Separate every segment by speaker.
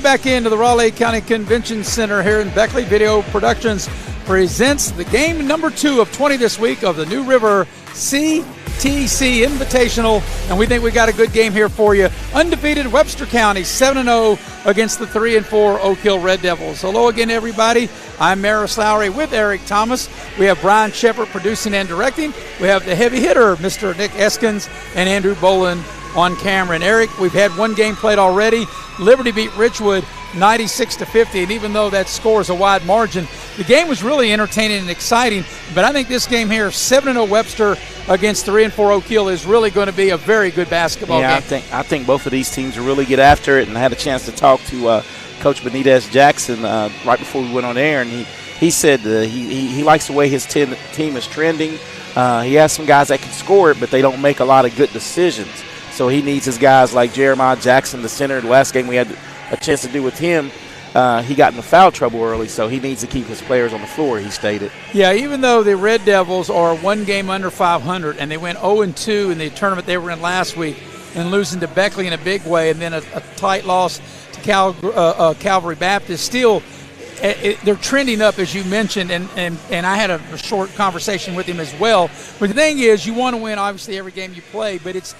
Speaker 1: back into the Raleigh County Convention Center here in Beckley. Video Productions presents the game number 2 of 20 this week of the New River CTC Invitational, and we think we got a good game here for you. Undefeated Webster County, 7-0 against the 3-4 Oak Hill Red Devils. Hello again, everybody. I'm Maris Lowry with Eric Thomas. We have Brian Shepard producing and directing. We have the heavy hitter, Mr. Nick Eskins, and Andrew Boland on camera. And Eric, we've had one game played already. Liberty beat Richwood 96-50, and even though that score is a wide margin, the game was really entertaining and exciting. But I think this game here, 7-0 Webster against 3-4 Oak Hill, is really going to be a very good basketball game.
Speaker 2: I think both of these teams will really get after it, and I had a chance to talk to Coach Benitez Jackson right before we went on air, and he said he likes the way his team is trending. He has some guys that can score it, but they don't make a lot of good decisions. So he needs his guys like Jeremiah Jackson, the center. The last game we had a chance to do with him, he got into foul trouble early, so he needs to keep his players on the floor, he stated.
Speaker 1: Yeah, even though the Red Devils are one game under 500, and they went 0-2 in the tournament they were in last week, and losing to Beckley in a big way, and then a tight loss to Calvary Baptist, still they're trending up, as you mentioned, and I had a short conversation with him as well. But the thing is, you want to win, obviously, every game you play, but it's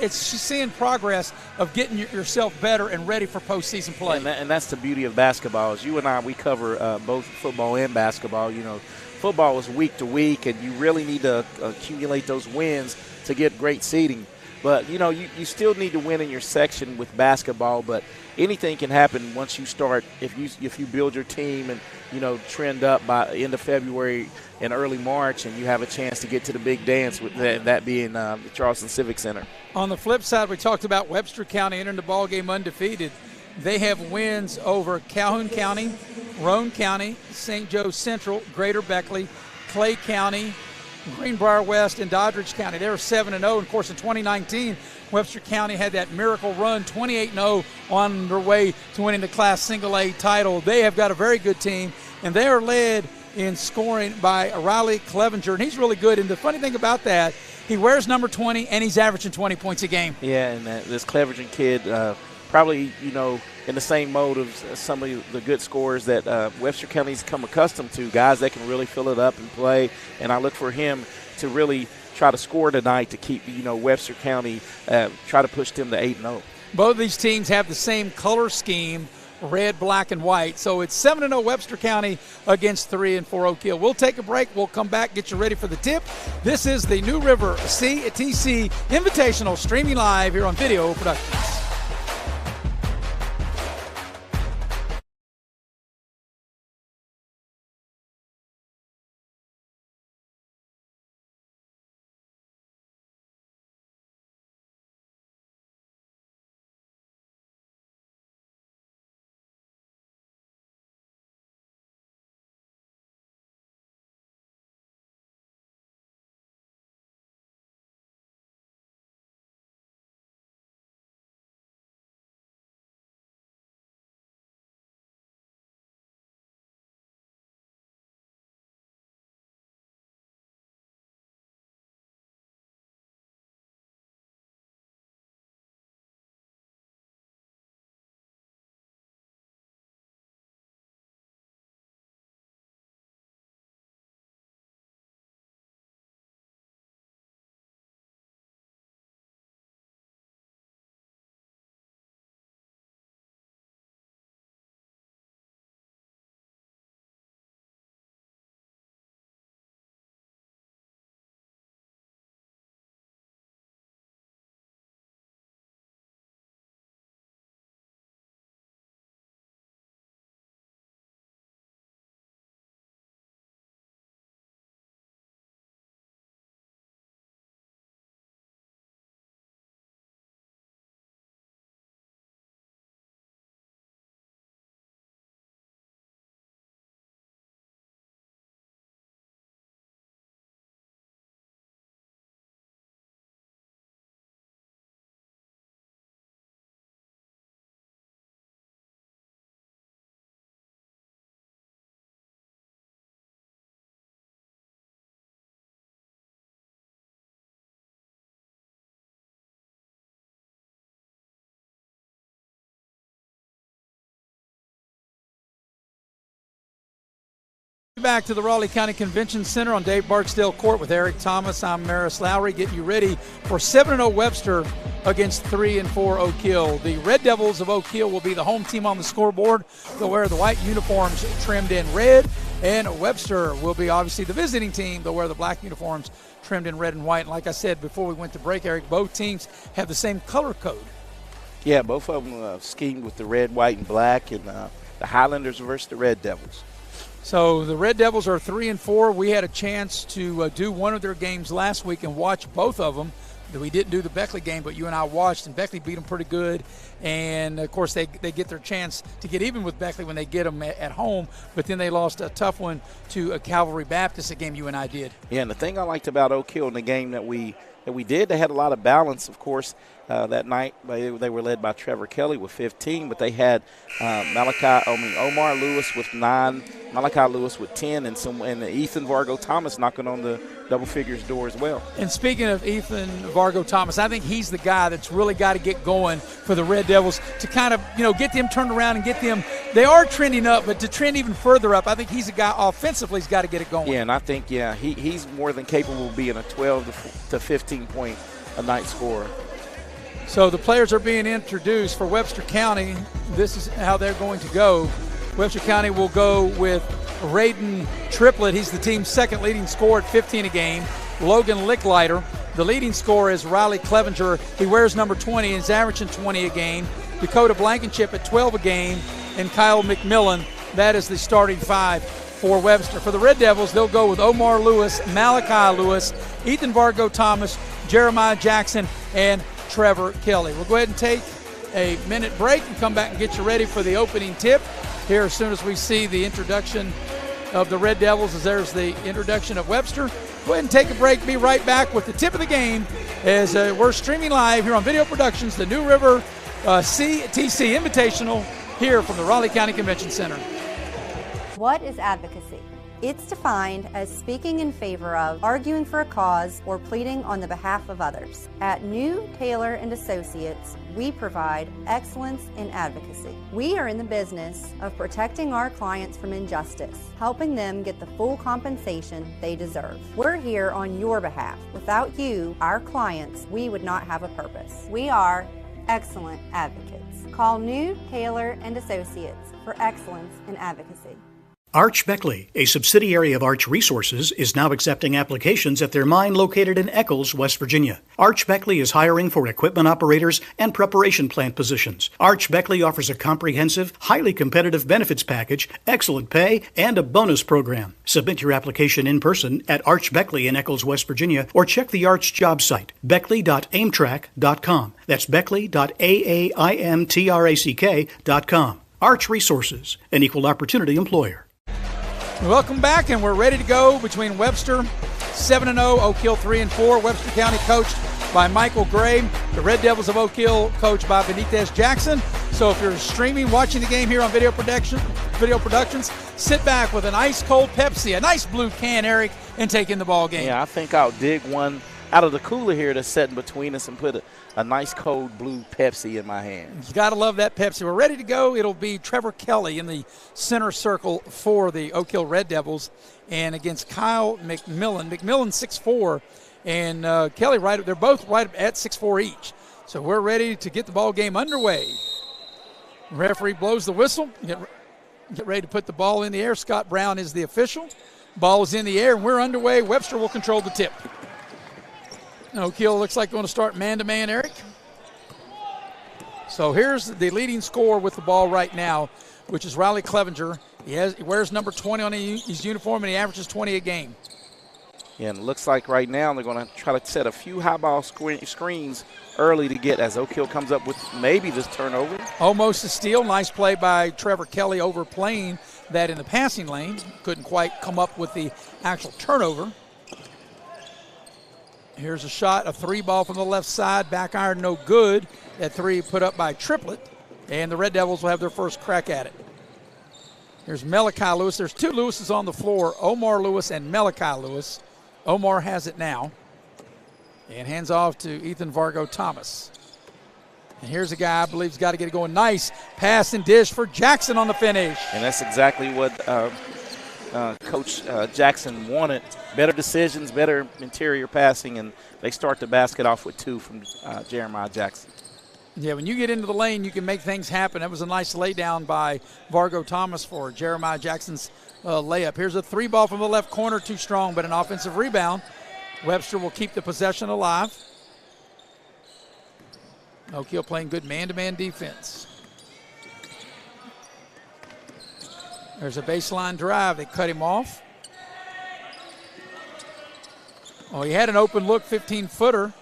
Speaker 1: seeing progress of getting yourself better and ready for postseason play.
Speaker 2: And that's the beauty of basketball. As you and I, we cover both football and basketball. You know, football is week to week, and you really need to accumulate those wins to get great seeding. But, you know, you still need to win in your section with basketball, but anything can happen once you start. If you build your team and, you know, trend up by end of February and early March, and you have a chance to get to the big dance, with that being the Charleston Civic Center. On
Speaker 1: the flip side, we talked about Webster County entering the ballgame undefeated. They have wins over Calhoun County, Roane County, St. Joe Central, Greater Beckley, Clay County, Greenbrier West, and Doddridge County. They were 7-0. And, of course, in 2019, Webster County had that miracle run, 28-0, on their way to winning the Class Single-A title. They have got a very good team, and they are led in scoring by Riley Clevenger, and he's really good. And the funny thing about that, he wears number 20, and he's averaging 20 points a game.
Speaker 2: Yeah, and this Clevenger kid probably, you know, in the same mode of some of the good scorers that Webster County's come accustomed to, guys that can really fill it up and play. And I look for him to really try to score tonight to keep, you know, Webster County, try to push them to 8-0.
Speaker 1: Both of these teams have the same color scheme, red, black, and white. So it's 7-0 Webster County against 3-4 Oak Hill. We'll take a break. We'll come back, get you ready for the tip. This is the New River CTC Invitational, streaming live here on Video Productions. back to the Raleigh County Convention Center on Dave Barksdale Court with Eric Thomas. I'm Maris Lowry, getting you ready for 7-0 Webster against 3-4 Oak Hill. The Red Devils of Oak Hill will be the home team on the scoreboard. They'll wear the white uniforms trimmed in red, and Webster will be obviously the visiting team. They'll wear the black uniforms trimmed in red and white. And like I said before we went to break, Eric, both teams have the same color code.
Speaker 2: Yeah, both of them schemed with the red, white, and black, and the Highlanders versus the Red Devils.
Speaker 1: So the Red Devils are 3-4. We had a chance to do one of their games last week and watch both of them. We didn't do the Beckley game, but you and I watched, and Beckley beat them pretty good. And, of course, they get their chance to get even with Beckley when they get them at home, but then they lost a tough one to a Calvary Baptist, a game you and I did.
Speaker 2: Yeah, and the thing I liked about Oak Hill in the game that we did, they had a lot of balance, of course. That night, they were led by Trevor Kelly with 15, but they had Omar Lewis with 9, Malachi Lewis with 10, and Ethan Vargo Thomas knocking on the double figures door as well.
Speaker 1: And speaking of Ethan Vargo Thomas, I think he's the guy that's really got to get going for the Red Devils to kind of, get them turned around and get them. They are trending up, but to trend even further up, I think he's a guy offensively has got to get it going.
Speaker 2: Yeah, and I think, he's more than capable of being a 12 to 15 point a night scorer.
Speaker 1: So the players are being introduced for Webster County. This is how they're going to go. Webster County will go with Raiden Triplett. He's the team's second leading scorer at 15 a game. Logan Licklider. The leading scorer is Riley Clevenger. He wears number 20 and is averaging 20 a game. Dakota Blankenship at 12 a game. And Kyle McMillan. That is the starting 5 for Webster. For the Red Devils, they'll go with Omar Lewis, Malachi Lewis, Ethan Vargo Thomas, Jeremiah Jackson, and Trevor Kelly. We'll go ahead and take a minute break and come back and get you ready for the opening tip here as soon as we see the introduction of the Red Devils, as there's the introduction of Webster. Go ahead and take a break. Be right back with the tip of the game as we're streaming live here on Video Productions, the New River CTC Invitational here from the Raleigh County Convention Center.
Speaker 3: What is advocacy? It's defined as speaking in favor of, arguing for a cause, or pleading on the behalf of others. At New Taylor and Associates, we provide excellence in advocacy. We are in the business of protecting our clients from injustice, helping them get the full compensation they deserve. We're here on your behalf. Without you, our clients, we would not have a purpose. We are excellent advocates. Call New Taylor and Associates for excellence in advocacy.
Speaker 4: Arch Beckley, a subsidiary of Arch Resources, is now accepting applications at their mine located in Eccles, West Virginia. Arch Beckley is hiring for equipment operators and preparation plant positions. Arch Beckley offers a comprehensive, highly competitive benefits package, excellent pay, and a bonus program. Submit your application in person at Arch Beckley in Eccles, West Virginia, or check the Arch job site, beckley.aimtrack.com. That's beckley.aimtrack.com. Arch Resources, an equal opportunity employer.
Speaker 1: Welcome back, and we're ready to go between Webster 7-0, Oak Hill 3-4. Webster County coached by Michael Gray. The Red Devils of Oak Hill coached by Benitez Jackson. So if you're streaming, watching the game here on Video Productions, sit back with an ice cold Pepsi, a nice blue can, Eric, and take in the ball game.
Speaker 2: Yeah, I think I'll dig one out of the cooler here that's sitting between us and put a nice cold blue Pepsi in my hand.
Speaker 1: You got to love that Pepsi. We're ready to go. It'll be Trevor Kelly in the center circle for the Oak Hill Red Devils, and against Kyle McMillan. McMillan 6'4", and Kelly right. They're both right at 6'4" each. So we're ready to get the ball game underway. The referee blows the whistle. Get ready to put the ball in the air. Scott Brown is the official. Ball is in the air, and we're underway. Webster will control the tip. Oak Hill looks like going to start man-to-man, Eric. So here's the leading scorer with the ball right now, which is Riley Clevenger. He wears number 20 on his uniform, and he averages 20 a game.
Speaker 2: Yeah, and it looks like right now they're going to try to set a few high ball screens early to get as Oak Hill comes up with maybe this turnover.
Speaker 1: Almost a steal. Nice play by Trevor Kelly overplaying that in the passing lane. Couldn't quite come up with the actual turnover. Here's a shot, a three ball from the left side. Back iron, no good. That three put up by Triplett. And the Red Devils will have their first crack at it. Here's Malachi Lewis. There's two Lewises on the floor, Omar Lewis and Malachi Lewis. Omar has it now. And hands off to Ethan Vargo Thomas. And here's a guy I believe has got to get it going. Nice pass and dish for Jackson on the finish.
Speaker 2: And that's exactly what Coach Jackson wanted. Better decisions, better interior passing, and they start the basket off with 2 from Jeremiah Jackson.
Speaker 1: Yeah, when you get into the lane, you can make things happen. That was a nice lay down by Vargo Thomas for Jeremiah Jackson's layup. Here's a 3 ball from the left corner, too strong, but an offensive rebound. Webster will keep the possession alive. Oak Hill playing good man-to-man defense. There's a baseline drive. They cut him off. Oh, he had an open look 15-footer,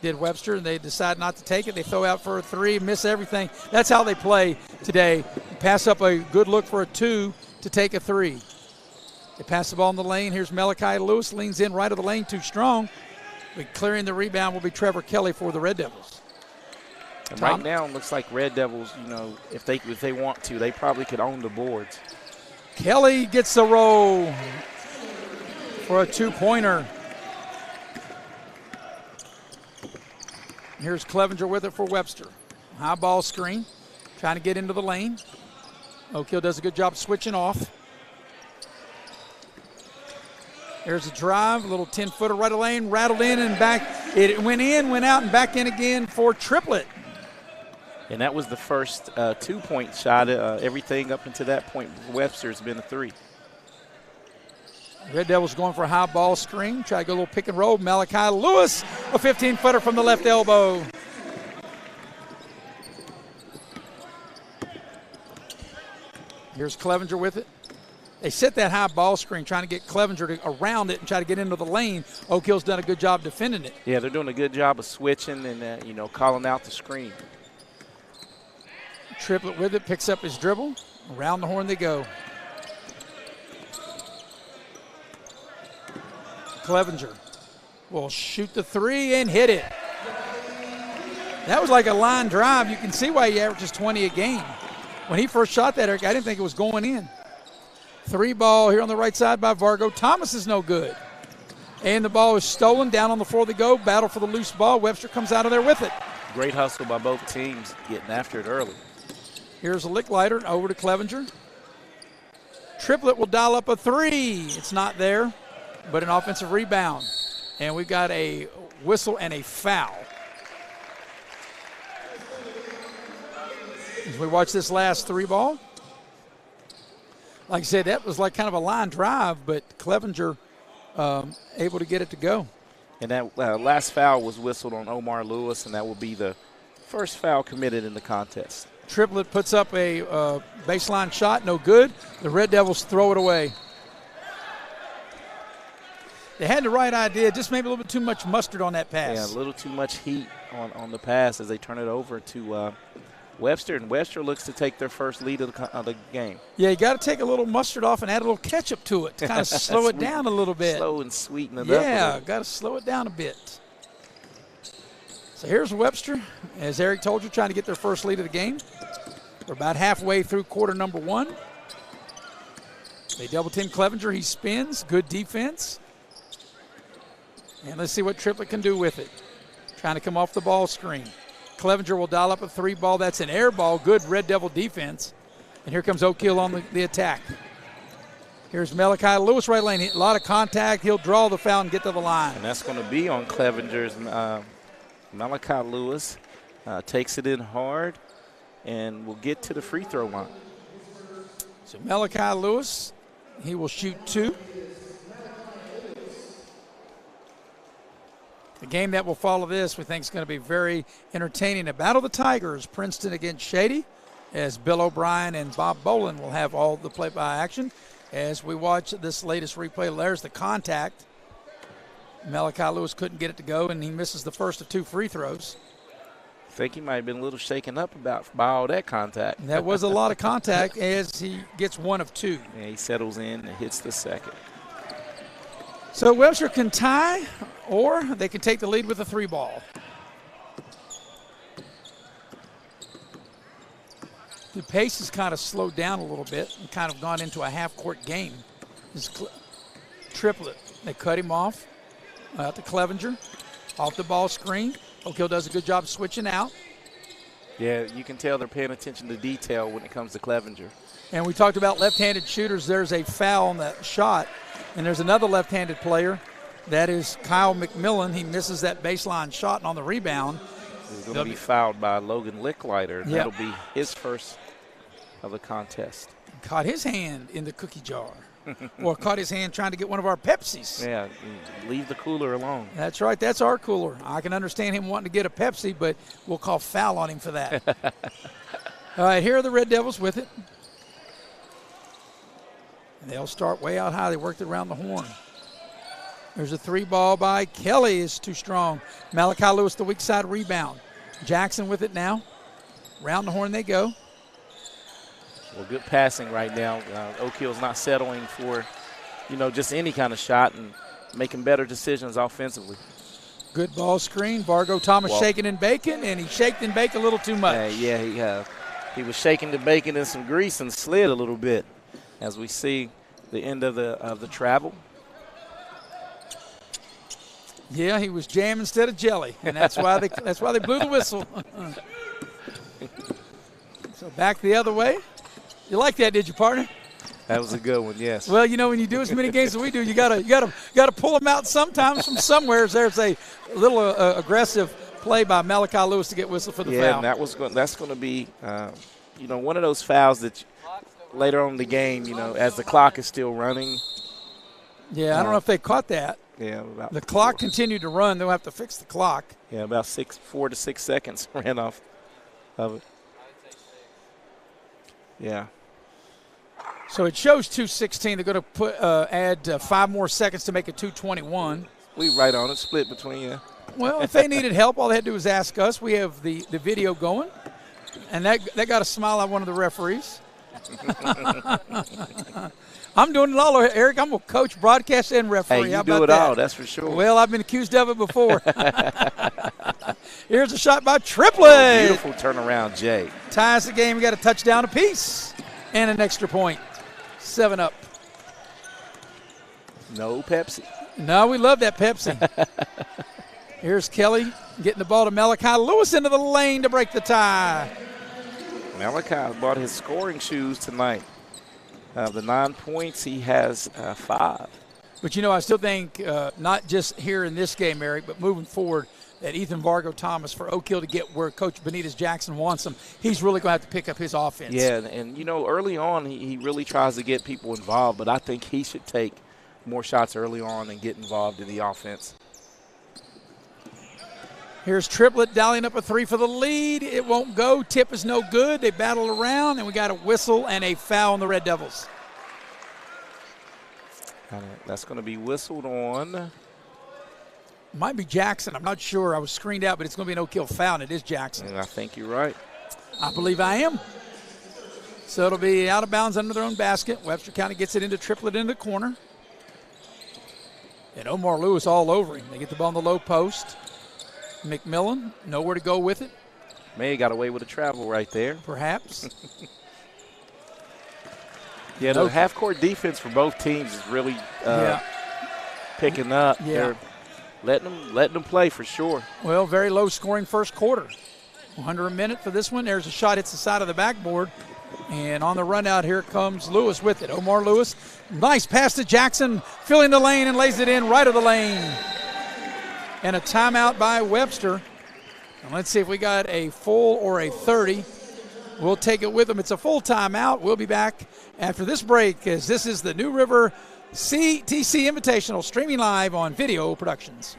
Speaker 1: did Webster, and they decide not to take it. They throw out for a 3, miss everything. That's how they play today. Pass up a good look for a 2 to take a 3. They pass the ball in the lane. Here's Malachi Lewis, leans in right of the lane, too strong. But clearing the rebound will be Trevor Kelly for the Red Devils.
Speaker 2: And right now it looks like Red Devils, if they want to, they probably could own the boards.
Speaker 1: Kelly gets the roll for a 2-pointer. Here's Clevenger with it for Webster. High ball screen, trying to get into the lane. Oak Hill does a good job switching off. There's a drive, a little 10-footer right of lane, rattled in and back. It went in, went out, and back in again for Triplett.
Speaker 2: And that was the first 2-point shot. Everything up until that point, Webster has been a 3.
Speaker 1: Red Devils going for a high ball screen. Try to go a little pick and roll. Malachi Lewis, a 15-footer from the left elbow. Here's Clevenger with it. They set that high ball screen, trying to get Clevenger around it and try to get into the lane. Oak Hill's done a good job defending it.
Speaker 2: Yeah, they're doing a good job of switching and, calling out the screen.
Speaker 1: Triplett with it, picks up his dribble. Around the horn they go. Clevenger will shoot the 3 and hit it. That was like a line drive. You can see why he averages 20 a game. When he first shot that, Eric, I didn't think it was going in. 3 ball here on the right side by Vargo. Thomas is no good. And the ball is stolen. Down on the floor they go. Battle for the loose ball. Webster comes out of there with it.
Speaker 2: Great hustle by both teams, getting after it early.
Speaker 1: Here's a Licklider over to Clevenger. Triplett will dial up a 3. It's not there, but an offensive rebound. And we got a whistle and a foul. As we watch this last 3 ball. Like I said, that was like kind of a line drive, but Clevenger able to get it to go.
Speaker 2: And that last foul was whistled on Omar Lewis, and that will be the first foul committed in the contest.
Speaker 1: Triplett puts up a baseline shot, no good. The Red Devils throw it away. They had the right idea, just maybe a little bit too much mustard on that pass.
Speaker 2: Yeah, a little too much heat on the pass as they turn it over to Webster, and Webster looks to take their first lead of the game. Yeah,
Speaker 1: you got to take a little mustard off and add a little ketchup to it to kind of slow it down a little bit.
Speaker 2: Slow and sweeten it up.
Speaker 1: Yeah, got to slow it down a bit. So here's Webster, as Eric told you, trying to get their first lead of the game. We're about halfway through quarter number 1. They double team Clevenger. He spins. Good defense. And let's see what Triplett can do with it. Trying to come off the ball screen. Clevenger will dial up a 3 ball. That's an air ball. Good Red Devil defense. And here comes Oak Hill on the attack. Here's Malachi Lewis right lane. A lot of contact. He'll draw the foul and get to the line.
Speaker 2: And that's going to be on Clevenger's. Malachi Lewis takes it in hard and will get to the free throw line.
Speaker 1: So Malachi Lewis, he will shoot 2. The game that will follow this, we think, is going to be very entertaining. A battle of the Tigers, Princeton against Shady, as Bill O'Brien and Bob Bolin will have all the play-by action. As we watch this latest replay, there's the contact. Malachi Lewis couldn't get it to go, and he misses the first of 2 free throws.
Speaker 2: I think he might have been a little shaken up by all that contact.
Speaker 1: That was a lot of contact as he gets 1 of 2.
Speaker 2: Yeah, he settles in and hits the second.
Speaker 1: So Webster can tie, or they can take the lead with a 3 ball. The pace has kind of slowed down a little bit and kind of gone into a half-court game. Triplett, they cut him off. Out to Clevenger, off the ball screen. Oak Hill does a good job switching out.
Speaker 2: Yeah, you can tell they're paying attention to detail when it comes to Clevenger.
Speaker 1: And we talked about left-handed shooters. There's a foul on that shot, and there's another left-handed player. That is Kyle McMillan. He misses that baseline shot, and on the rebound,
Speaker 2: he's going to be fouled by Logan Licklider.
Speaker 1: Yep.
Speaker 2: That'll be his first of the contest.
Speaker 1: Caught his hand in the cookie jar. Or caught his hand trying to get one of our Pepsis.
Speaker 2: Yeah, leave the cooler alone.
Speaker 1: That's right. That's our cooler. I can understand him wanting to get a Pepsi, but we'll call foul on him for that. All right, here are the Red Devils with it. They'll start way out high. They worked it around the horn. There's a 3 ball by Kelly. Is too strong. Malachi Lewis, the weak side rebound. Jackson with it now. Round the horn they go.
Speaker 2: Well, good passing right now. Oak Hill's not settling for, just any kind of shot and making better decisions offensively.
Speaker 1: Good ball screen. Vargo Thomas shaking and baking, and he shaked and baked a little too much.
Speaker 2: He was shaking the bacon in some grease and slid a little bit as we see the end of the travel.
Speaker 1: Yeah, he was jam instead of jelly, and that's why they blew the whistle. So back the other way. You like that, did you, partner?
Speaker 2: That was a good one, yes.
Speaker 1: Well, when you do as many games as we do, you gotta pull them out sometimes from somewhere. There's a little aggressive play by Malachi Lewis to get whistled for the foul.
Speaker 2: Yeah, and that's going to be, one of those fouls that later on in the game, as the clock is still running.
Speaker 1: Yeah, I don't know if they caught that.
Speaker 2: Yeah,
Speaker 1: the clock continued to run. They'll have to fix the clock.
Speaker 2: Yeah, about 4 to 6 seconds ran off of it. Yeah.
Speaker 1: So it shows 2:16. They're going to add 5 more seconds to make it 2:21.
Speaker 2: We right on it, split between you.
Speaker 1: Well, if they needed help, all they had to do was ask us. We have the video going, and that got a smile out of one of the referees. I'm doing it all, Eric. I'm a coach, broadcast, and referee.
Speaker 2: Hey,
Speaker 1: How
Speaker 2: you
Speaker 1: about
Speaker 2: do it
Speaker 1: that?
Speaker 2: all, that's for sure.
Speaker 1: Well, I've been accused of it before. Here's a shot by Triplet.
Speaker 2: Oh, beautiful turnaround, Jay.
Speaker 1: Ties the game. We got a touchdown apiece and an extra point. 7 up.
Speaker 2: No Pepsi.
Speaker 1: No, we love that Pepsi. Here's Kelly getting the ball to Malachi Lewis into the lane to break the tie.
Speaker 2: Malachi bought his scoring shoes tonight. The 9 points, he has 5.
Speaker 1: But, I still think not just here in this game, Eric, but moving forward, that Ethan Vargo Thomas for Oak Hill to get where Coach Benitez Jackson wants him, he's really going to have to pick up his offense.
Speaker 2: Yeah, and early on he really tries to get people involved, but I think he should take more shots early on and get involved in the offense.
Speaker 1: Here's Triplet dialing up a 3 for the lead. It won't go. Tip is no good. They battle around, and we got a whistle and a foul on the Red Devils.
Speaker 2: That's going to be whistled on.
Speaker 1: Might be Jackson. I'm not sure. I was screened out, but it's going to be an Oak Hill foul, and it is Jackson.
Speaker 2: And I think you're right.
Speaker 1: I believe I am. So it'll be out of bounds under their own basket. Webster County gets it into Triplet in the corner. And Omar Lewis all over him. They get the ball in the low post. McMillan, nowhere to go with it.
Speaker 2: May got away with the travel right there.
Speaker 1: Perhaps.
Speaker 2: Yeah, the half-court defense for both teams is really picking up.
Speaker 1: Yeah.
Speaker 2: They're letting them play for sure.
Speaker 1: Well, very low-scoring first quarter. Under a minute for this one. There's a shot, hits the side of the backboard. And on the run out, here comes Lewis with it. Omar Lewis, nice pass to Jackson, filling the lane and lays it in right of the lane. And a timeout by Webster. And let's see if we got a full or a 30. We'll take it with them. It's a full timeout. We'll be back after this break, as this is the New River CTC Invitational, streaming live on Video Productions.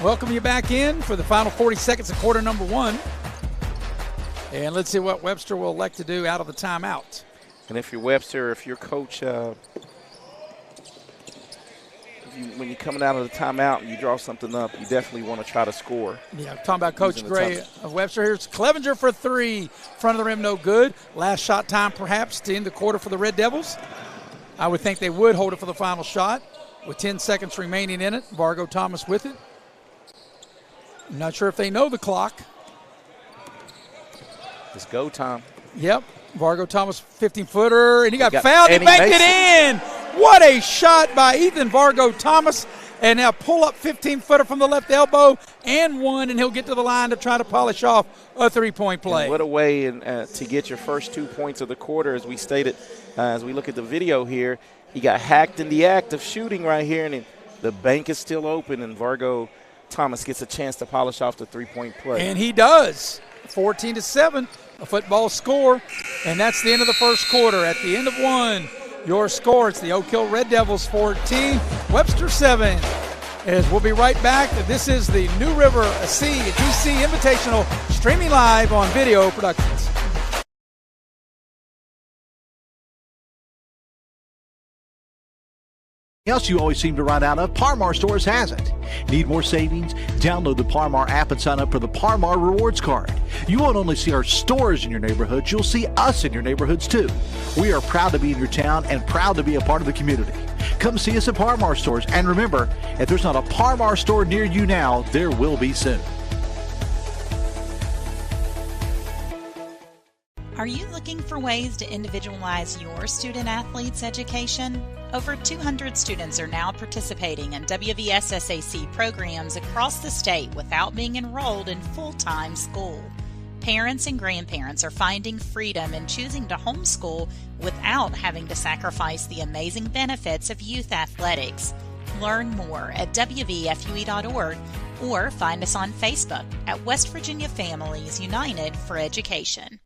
Speaker 1: welcome you back in for the final 40 seconds of quarter number 1. And let's see what Webster will elect to do out of the timeout.
Speaker 2: And if you're Webster, if you're coach, when you're coming out of the timeout and you draw something up, you definitely want to try to score.
Speaker 1: Yeah, talking about Coach Gray of Webster. Here's Clevenger for 3. Front of the rim, no good. Last shot time perhaps to end the quarter for the Red Devils. I would think they would hold it for the final shot with 10 seconds remaining in it. Vargo Thomas with it. I'm not sure if they know the clock.
Speaker 2: It's go time.
Speaker 1: Yep. Vargo Thomas, 15-footer, and he got fouled. He
Speaker 2: and
Speaker 1: banked it in. What a shot by Ethan Vargo Thomas. And now pull up 15-footer from the left elbow and one, and he'll get to the line to try to polish off a 3-point play.
Speaker 2: And what a way to get your first 2 points of the quarter, as we stated, as we look at the video here. He got hacked in the act of shooting right here, and the bank is still open, and Vargo Thomas gets a chance to polish off the 3-point play.
Speaker 1: And he does. 14-7, a football score, and that's the end of the first quarter. At the end of 1, your score, it's the Oak Hill Red Devils 14, Webster 7. As we'll be right back. This is the New River CTC Invitational, streaming live on Video Productions.
Speaker 5: Else you always seem to run out of, Par-Mar Stores has it. Need more savings? Download the Par-Mar app and sign up for the Par-Mar Rewards Card. You won't only see our stores in your neighborhoods, you'll see us in your neighborhoods too. We are proud to be in your town and proud to be a part of the community. Come see us at Par-Mar Stores, and remember, if there's not a Par-Mar store near you now, there will be soon.
Speaker 6: Are you looking for ways to individualize your student-athlete's education? Over 200 students are now participating in WVSSAC programs across the state without being enrolled in full-time school. Parents and grandparents are finding freedom in choosing to homeschool without having to sacrifice the amazing benefits of youth athletics. Learn more at WVFUE.org or find us on Facebook at West Virginia Families United for Education.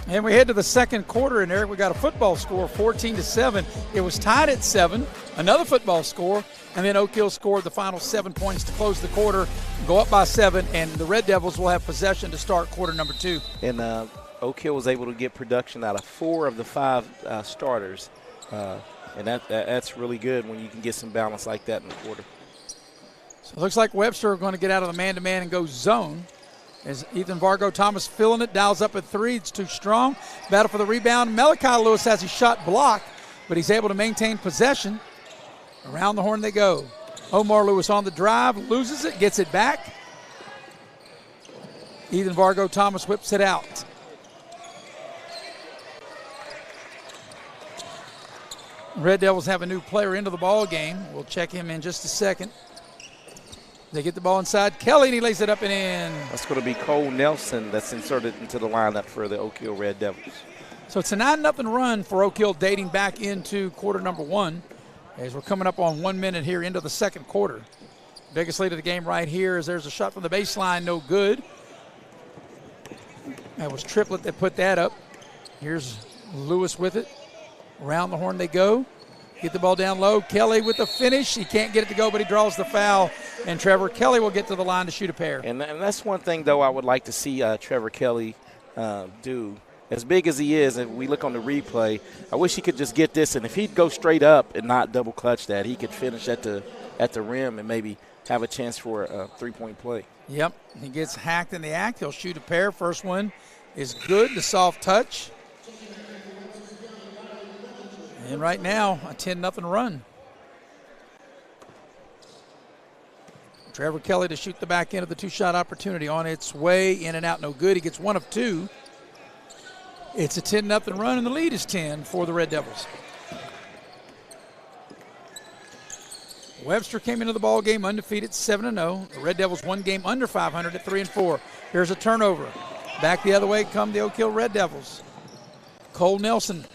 Speaker 1: And we head to the second quarter, and Eric, we got a football score, 14-7. It was tied at 7, another football score, and then Oak Hill scored the final 7 points to close the quarter, go up by 7, and the Red Devils will have possession to start quarter number 2.
Speaker 2: And Oak Hill was able to get production out of 4 of the 5 starters, and that's really good when you can get some balance like that in the quarter.
Speaker 1: So it looks like Webster are going to get out of the man-to-man and go zone. As Ethan Vargo Thomas filling it, dials up at 3. It's too strong. Battle for the rebound. Malachi Lewis has his shot blocked, but he's able to maintain possession. Around the horn they go. Omar Lewis on the drive, loses it, gets it back. Ethan Vargo Thomas whips it out. Red Devils have a new player into the ball game. We'll check him in just a second. They get the ball inside. Kelly, and he lays it up and in.
Speaker 2: That's going to be Cole Nelson that's inserted into the lineup for the Oak Hill Red Devils.
Speaker 1: So it's a 9-0 run for Oak Hill dating back into quarter number 1 as we're coming up on 1 minute here into the second quarter. Biggest lead of the game right here is there's a shot from the baseline, no good. That was Triplett that put that up. Here's Lewis with it. Around the horn they go. Get the ball down low. Kelly with the finish. He can't get it to go, but he draws the foul. And Trevor Kelly will get to the line to shoot a pair.
Speaker 2: And that's one thing, though, I would like to see Trevor Kelly do. As big as he is, and we look on the replay, I wish he could just get this. And if he'd go straight up and not double clutch that, he could finish at the rim and maybe have a chance for a 3-point play.
Speaker 1: Yep. He gets hacked in the act. He'll shoot a pair. First one is good. The soft touch. And right now, a 10-0 run. Trevor Kelly to shoot the back end of the 2-shot opportunity. On its way, in and out, no good. He gets 1 of 2. It's a 10-0 run, and the lead is 10 for the Red Devils. Webster came into the ball game undefeated, 7-0. The Red Devils 1 game under 500 at 3-4. Here's a turnover. Back the other way come the Oak Hill Red Devils. Cole Nelson.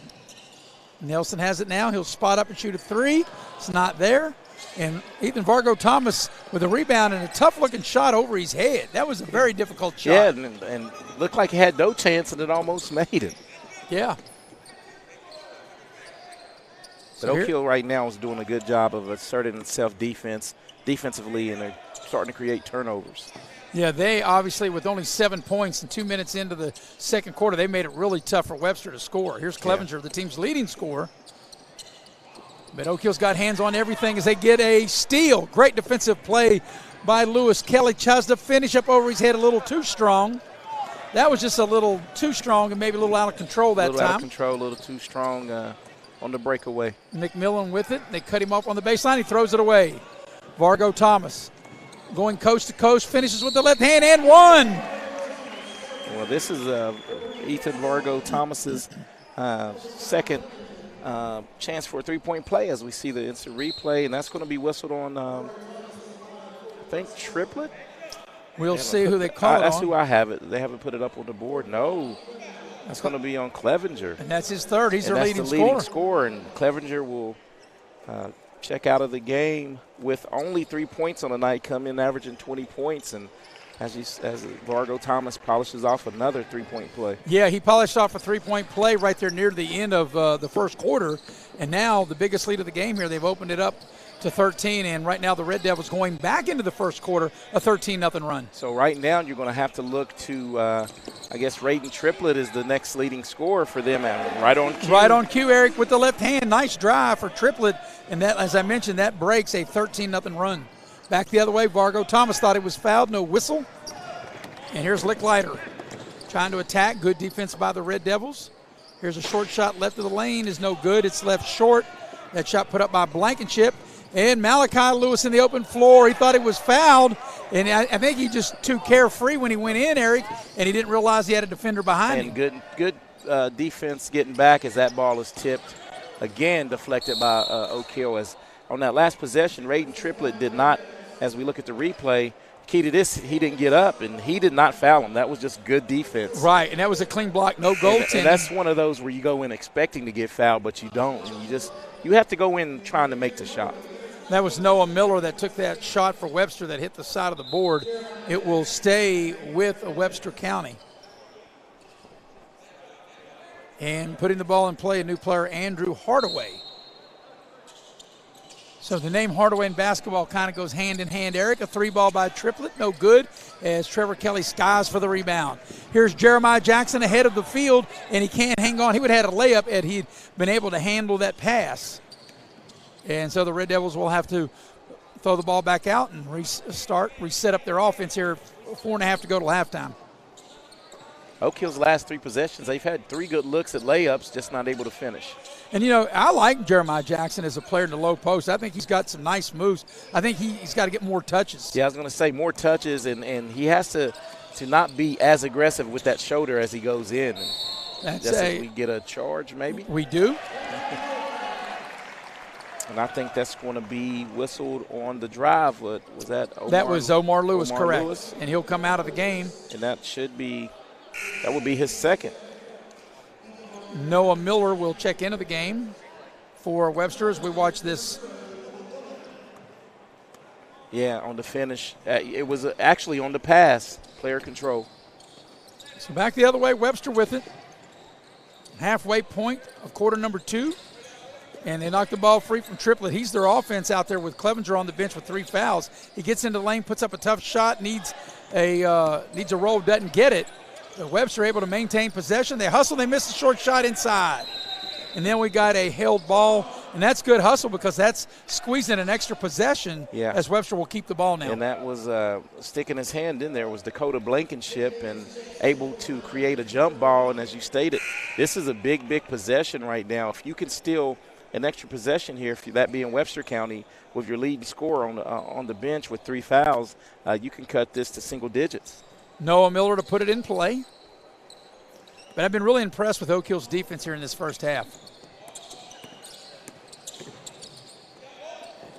Speaker 1: Nelson has it now. He'll spot up and shoot a 3. It's not there. And Ethan Vargo Thomas with a rebound and a tough-looking shot over his head. That was a very difficult shot.
Speaker 2: Yeah, and looked like he had no chance, and it almost made it.
Speaker 1: Yeah.
Speaker 2: But Oak Hill right now is doing a good job of asserting self-defense, defensively, and they're starting to create turnovers.
Speaker 1: Yeah, they obviously, with only 7 points and 2 minutes into the second quarter, they made it really tough for Webster to score. Here's Clevenger, the team's leading scorer. But Oak Hill's got hands on everything as they get a steal. Great defensive play by Lewis. Kelly tries to finish up over his head a little too strong. That was just a little too strong and maybe a little out of control that time. A little out of control,
Speaker 2: a little too strong on the breakaway.
Speaker 1: McMillan with it. They cut him off on the baseline. He throws it away. Vargo Thomas going coast to coast, finishes with the left hand and one.
Speaker 2: Well, this is Ethan Vargo Thomas's second chance for a three-point play as we see the instant replay, and that's going to be whistled on, I think, Triplett.
Speaker 1: We'll see who they call it
Speaker 2: That's
Speaker 1: on.
Speaker 2: who I have it. They haven't put it up on the board. No, that's going to be on Clevenger.
Speaker 1: And that's his third. He's their leading scorer.
Speaker 2: That's the leading scorer, and Clevenger will check out of the game with only 3 points on the night, come in averaging 20 points, and as Vargo Thomas polishes off another three-point play.
Speaker 1: Yeah, he polished off a three-point play right there near the end of the first quarter, and now the biggest lead of the game here, they've opened it up to 13, and right now the Red Devils going back into the first quarter, a 13-0 run.
Speaker 2: So right now you're going to have to look to, I guess, Rayden Triplett is the next leading scorer for them. Right on cue.
Speaker 1: Right on cue, Eric, with the left hand. Nice drive for Triplett, and that, as I mentioned, that breaks a 13-0 run. Back the other way, Vargo Thomas thought it was fouled, no whistle. And here's Licklider trying to attack. Good defense by the Red Devils. Here's a short shot left of the lane, is no good. It's left short. That shot put up by Blankenship. And Malachi Lewis in the open floor. He thought it was fouled, and I think he just too carefree when he went in, Eric, and he didn't realize he had a defender behind him.
Speaker 2: And good defense getting back as that ball is tipped. Again, deflected by Oak Hill. As on that last possession, Rayden Triplett did not, as we look at the replay, key to this, he didn't get up, and he did not foul him. That was just good defense.
Speaker 1: Right, and that was a clean block, no goaltending.
Speaker 2: And that's one of those where you go in expecting to get fouled, but you don't. And you have to go in trying to make the shot.
Speaker 1: That was Noah Miller that took that shot for Webster that hit the side of the board. It will stay with Webster County. And putting the ball in play, a new player, Andrew Hardaway. So the name Hardaway in basketball kind of goes hand in hand, Eric. A three ball by Triplett, no good, as Trevor Kelly skies for the rebound. Here's Jeremiah Jackson ahead of the field, and he can't hang on. He would have had a layup had he been able to handle that pass. And so the Red Devils will have to throw the ball back out and reset up their offense here. 4.5 to go till halftime.
Speaker 2: Oak Hill's last three possessions, they've had 3 good looks at layups, just not able to finish.
Speaker 1: And, you know, I like Jeremiah Jackson as a player in the low post. I think he's got some nice moves. I think he's got to get more touches.
Speaker 2: Yeah, I was going to say more touches, and he has to not be as aggressive with that shoulder as he goes in. And we get a charge maybe?
Speaker 1: We do.
Speaker 2: And I think that's going to be whistled on the drive. Was that Omar?
Speaker 1: That was Omar Lewis, correct.
Speaker 2: Lewis.
Speaker 1: And he'll come out of the game.
Speaker 2: And that would be his second.
Speaker 1: Noah Miller will check into the game for Webster as we watch this.
Speaker 2: Yeah, on the finish. It was actually on the pass, player control.
Speaker 1: So back the other way, Webster with it. Halfway point of quarter number 2. And they knock the ball free from Triplett. He's their offense out there with Clevenger on the bench with 3 fouls. He gets into the lane, puts up a tough shot, needs a roll, doesn't get it. The Webster able to maintain possession. They hustle, they miss the short shot inside. And then we got a held ball, and that's good hustle because that's squeezing an extra possession as Webster will keep the ball now.
Speaker 2: And that was sticking his hand in there was Dakota Blankenship and able to create a jump ball. And as you stated, this is a big, big possession right now. If you can steal an extra possession here, that being Webster County, with your leading scorer on the bench with 3 fouls, you can cut this to single digits.
Speaker 1: Noah Miller to put it in play. But I've been really impressed with Oak Hill's defense here in this first half.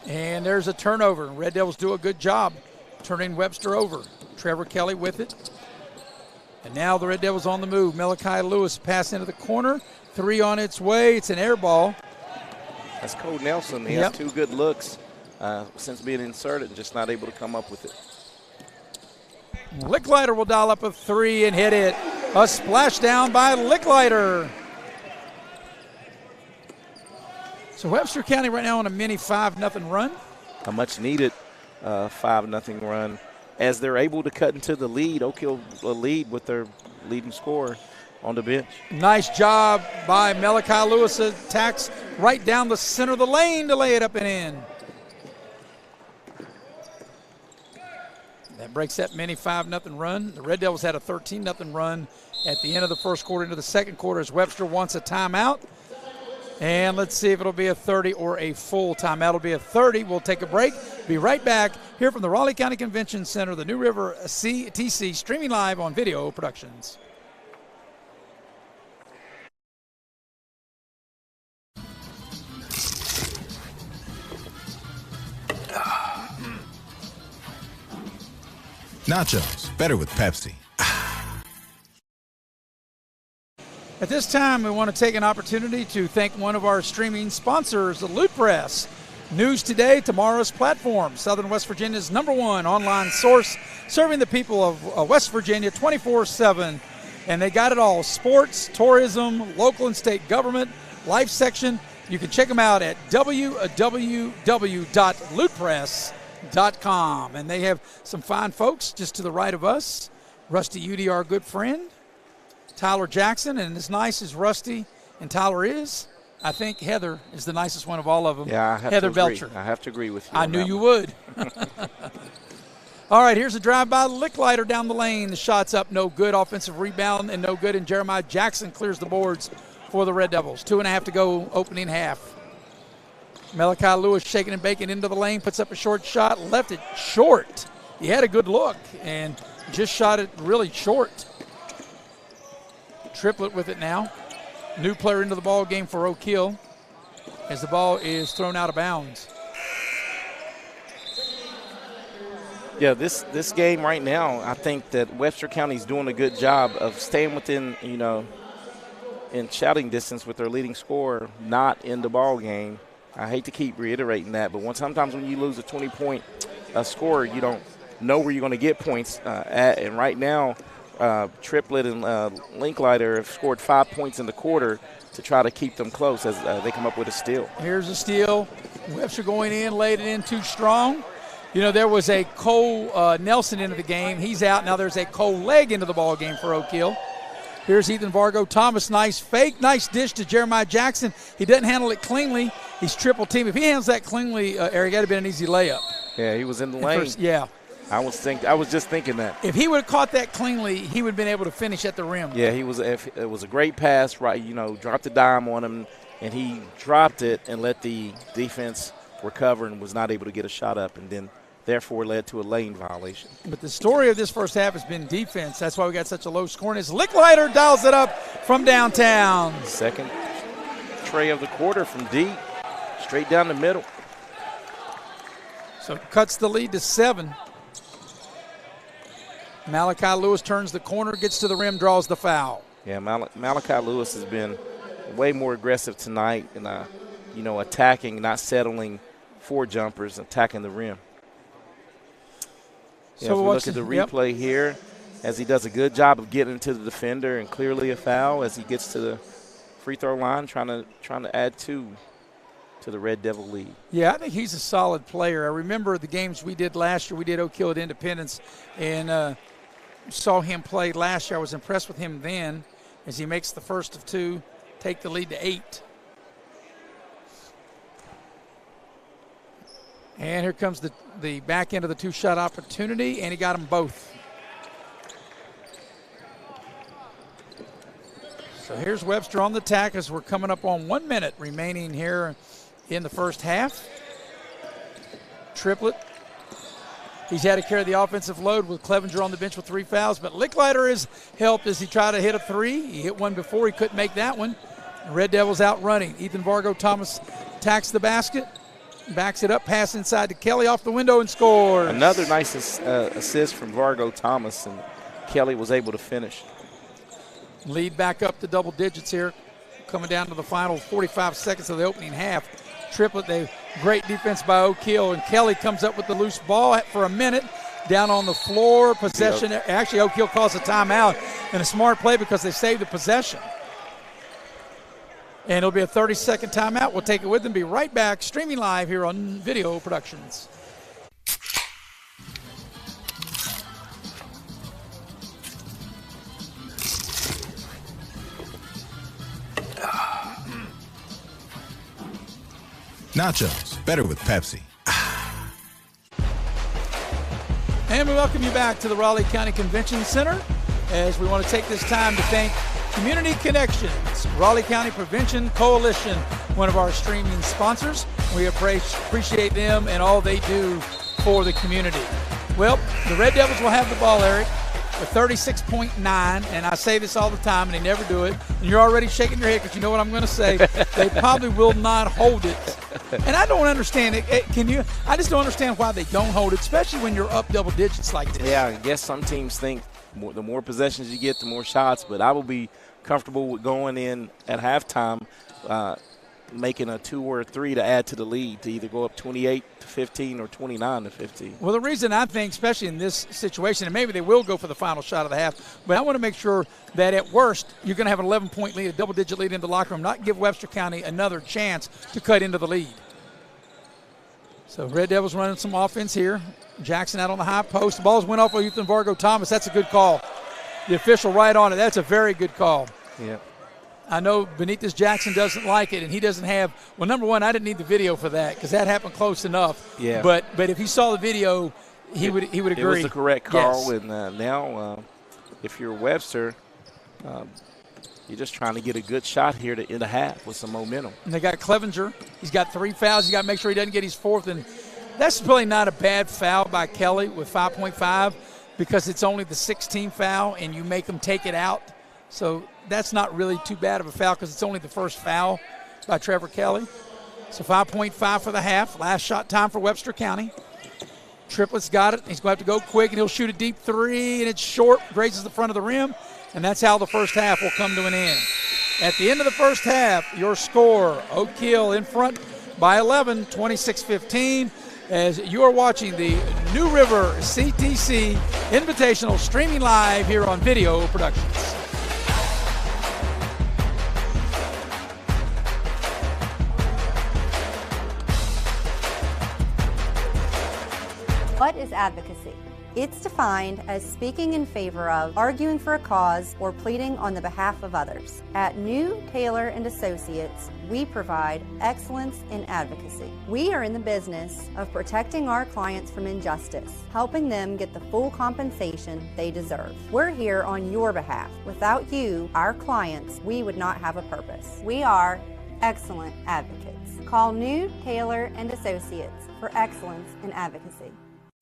Speaker 1: And there's a turnover. Red Devils do a good job turning Webster over. Trevor Kelly with it. And now the Red Devils on the move. Malachi Lewis pass into the corner. 3 on its way. It's an air ball.
Speaker 2: That's Cole Nelson. He has 2 good looks since being inserted and just not able to come up with it.
Speaker 1: Licklider will dial up a 3 and hit it. A splashdown by Licklider. So Webster County right now on a mini 5-0 run.
Speaker 2: A much needed 5-0 run. As they're able to cut into the lead, Oak Hill lead with their leading scorer on the bench.
Speaker 1: Nice job by Malachi Lewis. Attacks right down the center of the lane to lay it up and in. That breaks that mini 5-0 run. The Red Devils had a 13-0 run at the end of the first quarter into the second quarter as Webster wants a timeout. And let's see if it'll be a 30 or a full timeout. It'll be a 30. We'll take a break. Be right back here from the Raleigh County Convention Center, the New River CTC, streaming live on Video Productions.
Speaker 7: Nachos, better with Pepsi.
Speaker 1: At this time, we want to take an opportunity to thank one of our streaming sponsors, the Loot Press. News today, tomorrow's platform. Southern West Virginia's #1 online source, serving the people of West Virginia 24/7. And they got it all: sports, tourism, local and state government, life section. You can check them out at www.lootpress.com. And they have some fine folks just to the right of us. Rusty Udy, our good friend. Tyler Jackson, and as nice as Rusty and Tyler is, I think Heather is the nicest one of all of them.
Speaker 2: Yeah,
Speaker 1: Heather Belcher.
Speaker 2: I have to agree with you.
Speaker 1: I knew you would. All right, here's a drive by Licklider down the lane. The shot's up, no good. Offensive rebound and no good. And Jeremiah Jackson clears the boards for the Red Devils. 2.5 to go, opening half. Malachi Lewis shaking and baking into the lane, puts up a short shot, left it short. He had a good look and just shot it really short. Triplett with it now. New player into the ball game for Oak Hill as the ball is thrown out of bounds.
Speaker 2: Yeah, this game right now, I think that Webster County is doing a good job of staying within, in shouting distance with their leading scorer, not in the ball game. I hate to keep reiterating that, but sometimes when you lose a 20-point score, you don't know where you're going to get points at. And right now, Triplett and Linklighter have scored 5 points in the quarter to try to keep them close as they come up with a steal.
Speaker 1: Here's a steal. Webster going in, laid it in too strong. There was a Cole Nelson into the game. He's out. Now there's a Cole Legg into the ball game for Oak Hill. Here's Ethan Vargo Thomas. Nice fake. Nice dish to Jeremiah Jackson. He doesn't handle it cleanly. He's triple team. If he handles that cleanly, Eric, that would have been an easy layup.
Speaker 2: Yeah, he was in the lane.
Speaker 1: First, yeah.
Speaker 2: I was just thinking that.
Speaker 1: If he would have caught that cleanly, he would have been able to finish at the rim.
Speaker 2: Yeah, it was a great pass, right? Dropped the dime on him, and he dropped it and let the defense recover and was not able to get a shot up, and then therefore led to a lane violation.
Speaker 1: But the story of this first half has been defense. That's why we got such a low score. And as Licklider dials it up from downtown.
Speaker 2: Second tray of the quarter from deep, straight down the middle.
Speaker 1: So cuts the lead to 7. Malachi Lewis turns the corner, gets to the rim, draws the foul.
Speaker 2: Yeah, Malachi Lewis has been way more aggressive tonight and, attacking, not settling for jumpers, attacking the rim. Yeah, so if we look at the replay here, as he does a good job of getting to the defender and clearly a foul as he gets to the free throw line, trying to add 2 to the Red Devil lead.
Speaker 1: Yeah, I think he's a solid player. I remember the games we did last year. We did Oak Hill at Independence and saw him play last year. I was impressed with him then as he makes the first of 2, take the lead to 8. And here comes the back end of the 2-shot opportunity, and he got them both. So here's Webster on the attack as we're coming up on 1 minute remaining here in the first half. Triplett. He's had to carry the offensive load with Clevenger on the bench with 3 fouls, but Licklider has helped as he tried to hit a 3. He hit one before, he couldn't make that one. Red Devils out running. Ethan Vargo Thomas attacks the basket. Backs it up, pass inside to Kelly off the window and scores.
Speaker 2: Another nice assist from Vargo Thomas, and Kelly was able to finish.
Speaker 1: Lead back up to double digits here, coming down to the final 45 seconds of the opening half. Triplett, great defense by Oak Hill, and Kelly comes up with the loose ball for a minute. Down on the floor, possession. Yep. Actually, Oak Hill calls a timeout, and a smart play because they saved the possession. And it'll be a 30-second timeout. We'll take it with them. Be right back, streaming live here on Video Productions.
Speaker 7: Nachos, better with Pepsi.
Speaker 1: And we welcome you back to the Raleigh County Convention Center as we want to take this time to thank Community Connections, Raleigh County Prevention Coalition, one of our streaming sponsors. We appreciate them and all they do for the community. Well, the Red Devils will have the ball, Eric, with 36.9, and I say this all the time, and they never do it. And you're already shaking your head because you know what I'm going to say. They probably will not hold it. And I don't understand it. I just don't understand why they don't hold it, especially when you're up double digits like this.
Speaker 2: Yeah, I guess some teams think the more possessions you get, the more shots. But I will be comfortable with going in at halftime, making a 2 or 3 to add to the lead, to either go up 28-15 or 29-15.
Speaker 1: Well, the reason I think, especially in this situation, and maybe they will go for the final shot of the half, but I want to make sure that at worst you're going to have an 11-point lead, a double-digit lead in the locker room, not give Webster County another chance to cut into the lead. So Red Devils running some offense here. Jackson out on the high post. The ball's went off of Ethan Vargo Thomas. That's a good call. The official right on it. That's a very good call.
Speaker 2: Yeah.
Speaker 1: I know Benitez Jackson doesn't like it, and he doesn't have – well, number one, I didn't need the video for that because that happened close enough.
Speaker 2: Yeah.
Speaker 1: But if he saw the video, he would agree.
Speaker 2: It was the correct call,
Speaker 1: yes.
Speaker 2: And now if you're Webster, you're just trying to get a good shot here to end the half with some momentum.
Speaker 1: And they got Clevenger. He's got 3 fouls. He's got to make sure he doesn't get his 4th. And that's really not a bad foul by Kelly with 5.5 because it's only the 16th foul, and you make them take it out. So that's not really too bad of a foul because it's only the first foul by Trevor Kelly. So 5.5 for the half. Last shot time for Webster County. Triplett's got it. He's going to have to go quick, and he'll shoot a deep 3, and it's short, grazes the front of the rim, and that's how the first half will come to an end. At the end of the first half, your score, Oak Hill in front by 11, 26-15, as you are watching the New River CTC Invitational streaming live here on Video Productions.
Speaker 3: What is advocacy? It's defined as speaking in favor of, arguing for a cause, or pleading on the behalf of others. At New Taylor and Associates, we provide excellence in advocacy. We are in the business of protecting our clients from injustice, helping them get the full compensation they deserve. We're here on your behalf. Without you, our clients, we would not have a purpose. We are excellent advocates. Call New Taylor and Associates for excellence in advocacy.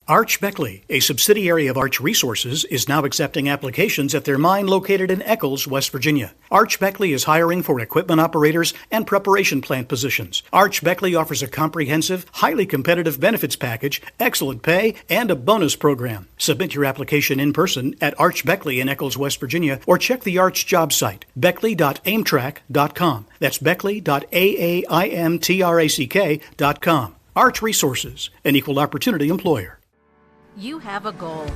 Speaker 4: Arch Beckley, a subsidiary of Arch Resources, is now accepting applications at their mine located in Eccles, West Virginia. Arch Beckley is hiring for equipment operators and preparation plant positions. Arch Beckley offers a comprehensive, highly competitive benefits package, excellent pay, and a bonus program. Submit your application in person at Arch Beckley in Eccles, West Virginia, or check the Arch job site, beckley.aimtrack.com. That's beckley.aimtrack.com. Arch Resources, an equal opportunity employer.
Speaker 8: You have a goal.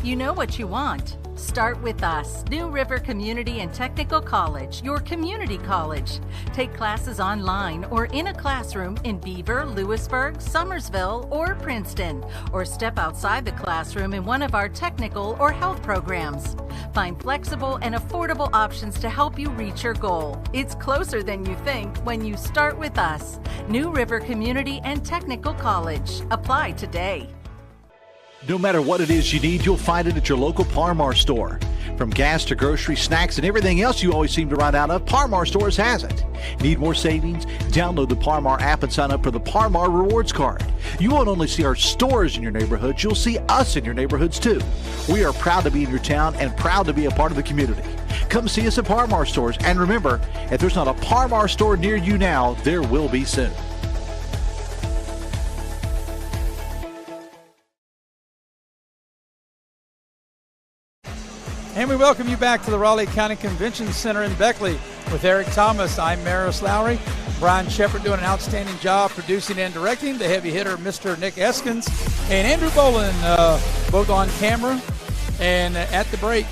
Speaker 8: You know what you want. Start with us, New River Community and Technical College, your community college. Take classes online or in a classroom in Beaver, Lewisburg, Summersville, or Princeton, or step outside the classroom in one of our technical or health programs. Find flexible and affordable options to help you reach your goal. It's closer than you think when you start with us, New River Community and Technical College. Apply today.
Speaker 5: No matter what it is you need, you'll find it at your local Par-Mar store. From gas to grocery, snacks, and everything else you always seem to run out of, Par-Mar Stores has it. Need more savings? Download the Par-Mar app and sign up for the Par-Mar Rewards Card. You won't only see our stores in your neighborhoods, you'll see us in your neighborhoods too. We are proud to be in your town and proud to be a part of the community. Come see us at Par-Mar Stores, and remember, if there's not a Par-Mar store near you now, there will be soon.
Speaker 1: And we welcome you back to the Raleigh County Convention Center in Beckley with Eric Thomas. I'm Maris Lowry. Brian Shepard doing an outstanding job producing and directing. The heavy hitter, Mr. Nick Eskins. And Andrew Bolin, both on camera. And at the break,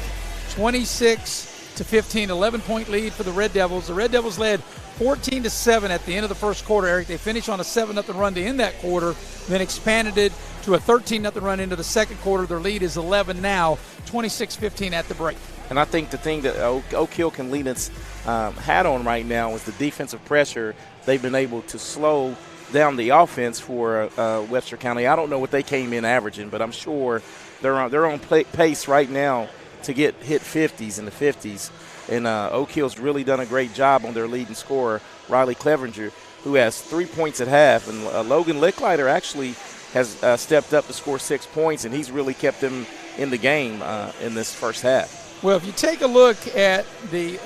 Speaker 1: 26-15, 11-point lead for the Red Devils. The Red Devils led 14-7 at the end of the first quarter, Eric. They finished on a 7-0 run to end that quarter, then expanded it to a 13-0 run into the second quarter. Their lead is 11 now, 26-15 at the break.
Speaker 2: And I think the thing that Oak Hill can lean its hat on right now is the defensive pressure they've been able to slow down the offense for Webster County. I don't know what they came in averaging, but I'm sure they're on pace right now to hit 50s in the 50s. And Oak Hill's really done a great job on their leading scorer, Riley Clevenger, who has 3 points at half. And Logan Licklider actually has stepped up to score 6 points, and he's really kept them in the game in this first half.
Speaker 1: Well, if you take a look at the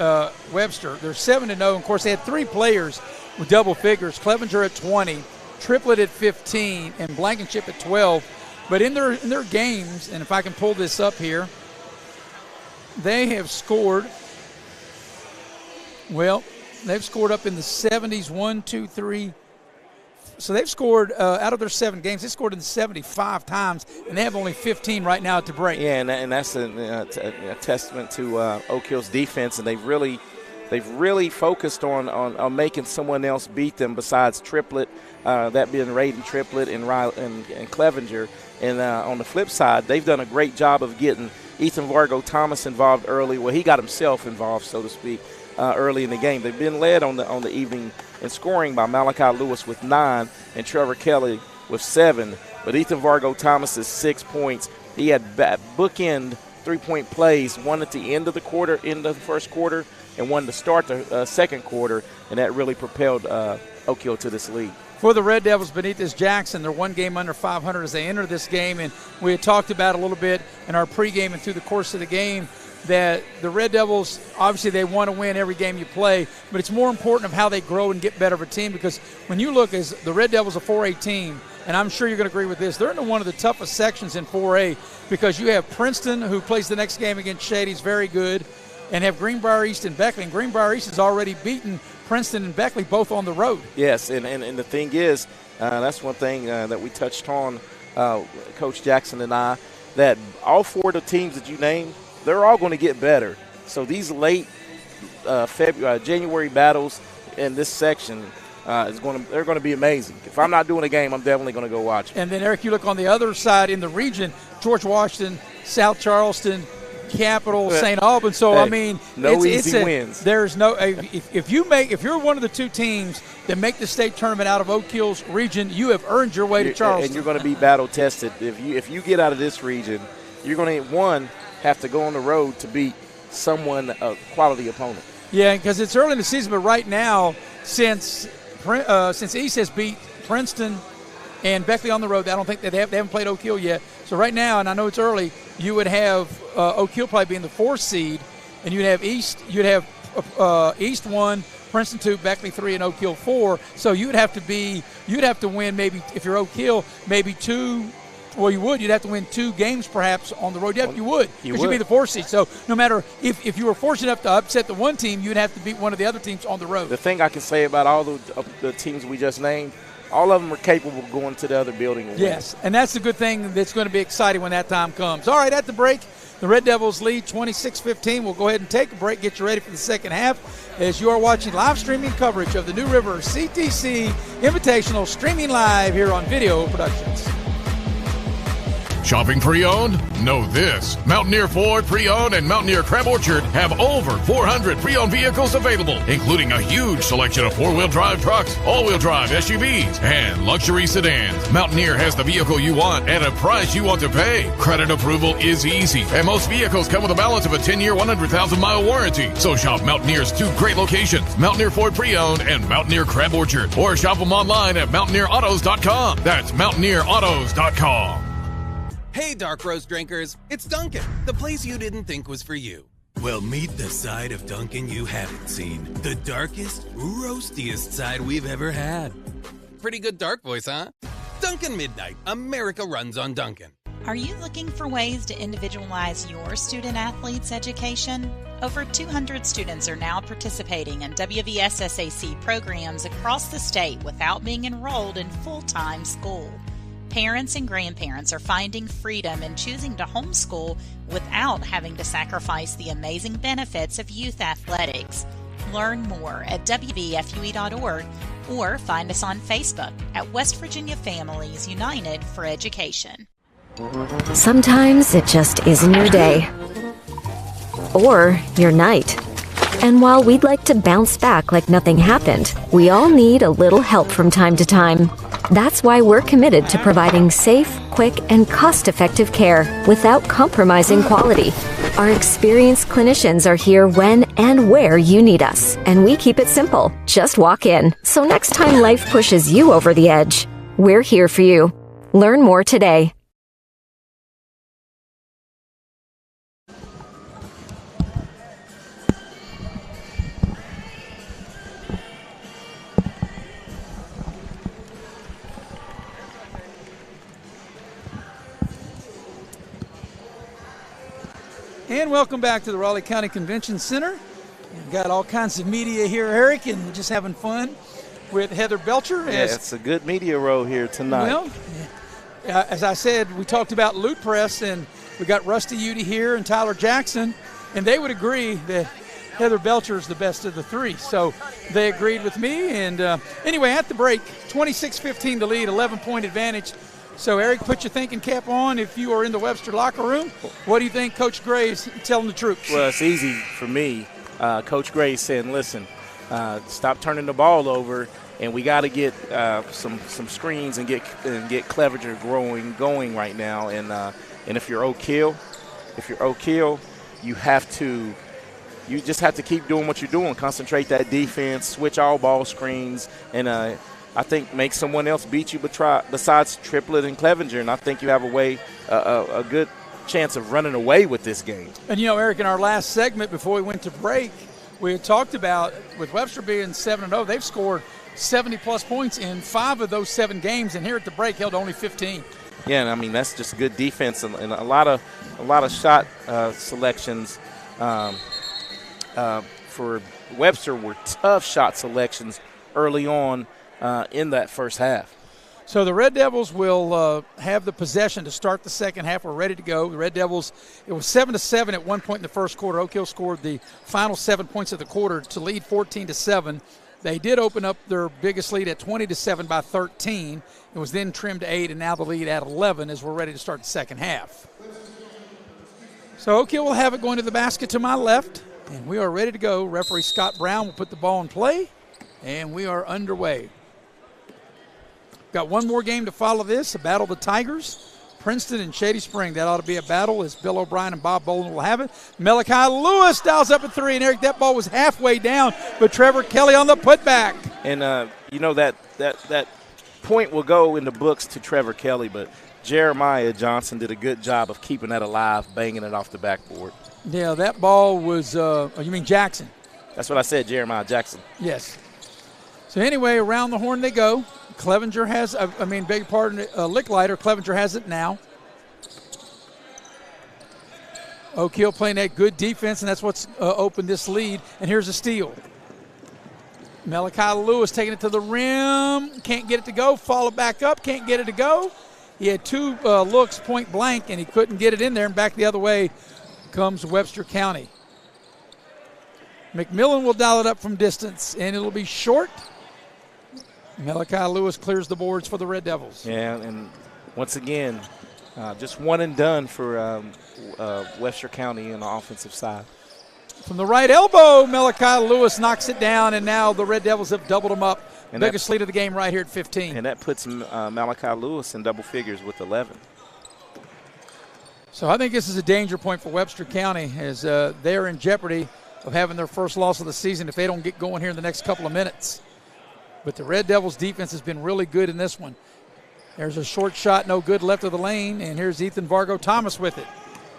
Speaker 1: Webster, they're 7-0. Of course, they had 3 players with double figures. Clevenger at 20, Triplett at 15, and Blankenship at 12. But in their games, and if I can pull this up here, they have scored, well, they've scored up in the 70s, 1, 2, 3. So they've scored out of their 7 games, they scored in 75 times, and they have only 15 right now to break.
Speaker 2: Yeah, and that's a testament to Oak Hill's defense, and they've really focused on making someone else beat them besides Triplett, that being Raiden Triplett and Clevenger. And on the flip side, they've done a great job of getting Ethan Vargo Thomas involved early. Well, he got himself involved, so to speak, early in the game. They've been led on the evening in scoring by Malachi Lewis with 9 and Trevor Kelly with 7. But Ethan Vargo Thomas is 6 points. He had bookend 3-point plays, one at the end of the first quarter, and one to start the second quarter, and that really propelled Oak Hill to this lead.
Speaker 1: For the Red Devils, Benitez Jackson, they're 1 game under 500 as they enter this game, and we had talked about a little bit in our pregame and through the course of the game that the Red Devils, obviously they want to win every game you play, but it's more important of how they grow and get better of a team, because when you look as the Red Devils, a 4A team, and I'm sure you're going to agree with this, they're in one of the toughest sections in 4A, because you have Princeton, who plays the next game against Shady's very good, and have Greenbrier East and Beckley. And Greenbrier East has already beaten Princeton and Beckley both on the road.
Speaker 2: Yes, and the thing is, that's one thing that we touched on, Coach Jackson and I, that all 4 of the teams that you named, they're all going to get better. So these late January battles in this section they're going to be amazing. If I'm not doing a game, I'm definitely going to go watch it.
Speaker 1: And then, Eric, you look on the other side in the region, George Washington, South Charleston, Capital, St. Albans. So,
Speaker 2: hey,
Speaker 1: I mean,
Speaker 2: easy wins.
Speaker 1: There's no if you're one of the 2 teams that make the state tournament out of Oak Hill's region, you have earned your way to Charleston.
Speaker 2: And you're going to be battle tested. If you get out of this region, you're going to have to go on the road to beat someone, a quality opponent.
Speaker 1: Yeah, because it's early in the season, but right now, since East has beat Princeton and Beckley on the road, I don't think they haven't played Oak Hill yet. So right now, and I know it's early, you would have Oak Hill probably being the 4th seed, and you'd have East 1, Princeton 2, Beckley 3, and Oak Hill 4. So you'd have to win maybe, if you're Oak Hill, maybe 2. Well, you'd have to win 2 games perhaps on the road. You would, because you'd be the 4th seed. So no matter if you were fortunate enough to upset the one team, you'd have to beat one of the other teams on the road.
Speaker 2: The thing I can say about all the teams we just named, all of them are capable of going to the other building and
Speaker 1: yes, and that's the good thing that's going to be exciting when that time comes. All right, at the break, the Red Devils lead 26-15. We'll go ahead and take a break, get you ready for the second half as you are watching live streaming coverage of the New River CTC Invitational, streaming live here on Video Productions.
Speaker 9: Shopping pre-owned? Know this. Mountaineer Ford Pre-Owned and Mountaineer Crab Orchard have over 400 pre-owned vehicles available, including a huge selection of four-wheel drive trucks, all-wheel drive SUVs, and luxury sedans. Mountaineer has the vehicle you want at a price you want to pay. Credit approval is easy, and most vehicles come with a balance of a 10-year, 100,000-mile warranty. So shop Mountaineer's 2 great locations, Mountaineer Ford Pre-Owned and Mountaineer Crab Orchard, or shop them online at mountaineerautos.com. That's mountaineerautos.com.
Speaker 10: Hey, Dark Roast drinkers, it's Dunkin', the place you didn't think was for you. Well, meet the side of Dunkin' you haven't seen. The darkest, roastiest side we've ever had. Pretty good dark voice, huh? Dunkin' Midnight, America runs on Dunkin'.
Speaker 6: Are you looking for ways to individualize your student-athlete's education? Over 200 students are now participating in WVSSAC programs across the state without being enrolled in full-time school. Parents and grandparents are finding freedom in choosing to homeschool without having to sacrifice the amazing benefits of youth athletics. Learn more at WVFUE.org or find us on Facebook at West Virginia Families United for Education.
Speaker 11: Sometimes it just isn't your day. Or your night. And while we'd like to bounce back like nothing happened, we all need a little help from time to time. That's why we're committed to providing safe, quick, and cost-effective care without compromising quality. Our experienced clinicians are here when and where you need us, and we keep it simple. Just walk in. So next time life pushes you over the edge, we're here for you. Learn more today.
Speaker 1: And welcome back to the Raleigh County Convention Center. We've got all kinds of media here, Eric, and we're just having fun with Heather Belcher.
Speaker 2: Yeah, it's a good media row here tonight.
Speaker 1: Well, as I said, we talked about Loot Press, and we got Rusty Udy here and Tyler Jackson, and they would agree that Heather Belcher is the best of the three. So they agreed with me. And anyway, at the break, 26-15 to lead, 11-point advantage. So, Eric, put your thinking cap on. If you are in the Webster locker room, what do you think Coach Gray's telling the troops?
Speaker 2: Well, it's easy for me. Coach Gray saying, listen, stop turning the ball over, and we got to get some screens and get Clevenger going right now. And if you're Oak Hill, you just have to keep doing what you're doing. Concentrate that defense, switch all ball screens, and I think make someone else beat you besides Triplett and Clevenger, and I think you have a good chance of running away with this game.
Speaker 1: And, Eric, in our last segment before we went to break, we had talked about with Webster being 7-0, they've scored 70-plus points in 5 of those 7 games, and here at the break held only 15.
Speaker 2: Yeah, and I mean that's just good defense and a lot of shot selections for Webster were tough shot selections early on in that first half.
Speaker 1: So the Red Devils will have the possession to start the second half. We're ready to go. The Red Devils, it was 7-7 at one point in the first quarter. Oak Hill scored the final 7 points of the quarter to lead 14-7. They did open up their biggest lead at 20-7 by 13. It was then trimmed to 8, and now the lead at 11 as we're ready to start the second half. So Oak Hill will have it going to the basket to my left, and we are ready to go. Referee Scott Brown will put the ball in play, and we are underway. Got one more game to follow this, a battle of the Tigers, Princeton and Shady Spring. That ought to be a battle as Bill O'Brien and Bob Boland will have it. Malachi Lewis dials up at 3, and Eric, that ball was halfway down, but Trevor Kelly on the putback.
Speaker 2: And that point will go in the books to Trevor Kelly, but Jeremiah Johnson did a good job of keeping that alive, banging it off the backboard.
Speaker 1: Yeah, that ball was, you mean Jackson?
Speaker 2: That's what I said, Jeremiah Jackson.
Speaker 1: Yes. So anyway, around the horn they go. Clevenger has, Licklider. Clevenger has it now. Oak Hill playing that good defense, and that's what's opened this lead. And here's a steal. Malachi Lewis taking it to the rim. Can't get it to go. Follow back up. Can't get it to go. He had 2 looks point blank, and he couldn't get it in there. And back the other way comes Webster County. McMillan will dial it up from distance, and it'll be short. Malachi Lewis clears the boards for the Red Devils.
Speaker 2: Yeah, and once again, just one and done for Webster County on the offensive side.
Speaker 1: From the right elbow, Malachi Lewis knocks it down, and now the Red Devils have doubled them up. And biggest lead of the game right here at 15.
Speaker 2: And that puts Malachi Lewis in double figures with 11.
Speaker 1: So I think this is a danger point for Webster County as they're in jeopardy of having their first loss of the season if they don't get going here in the next couple of minutes. But the Red Devils' defense has been really good in this one. There's a short shot, no good, left of the lane, and here's Ethan Vargo-Thomas with it.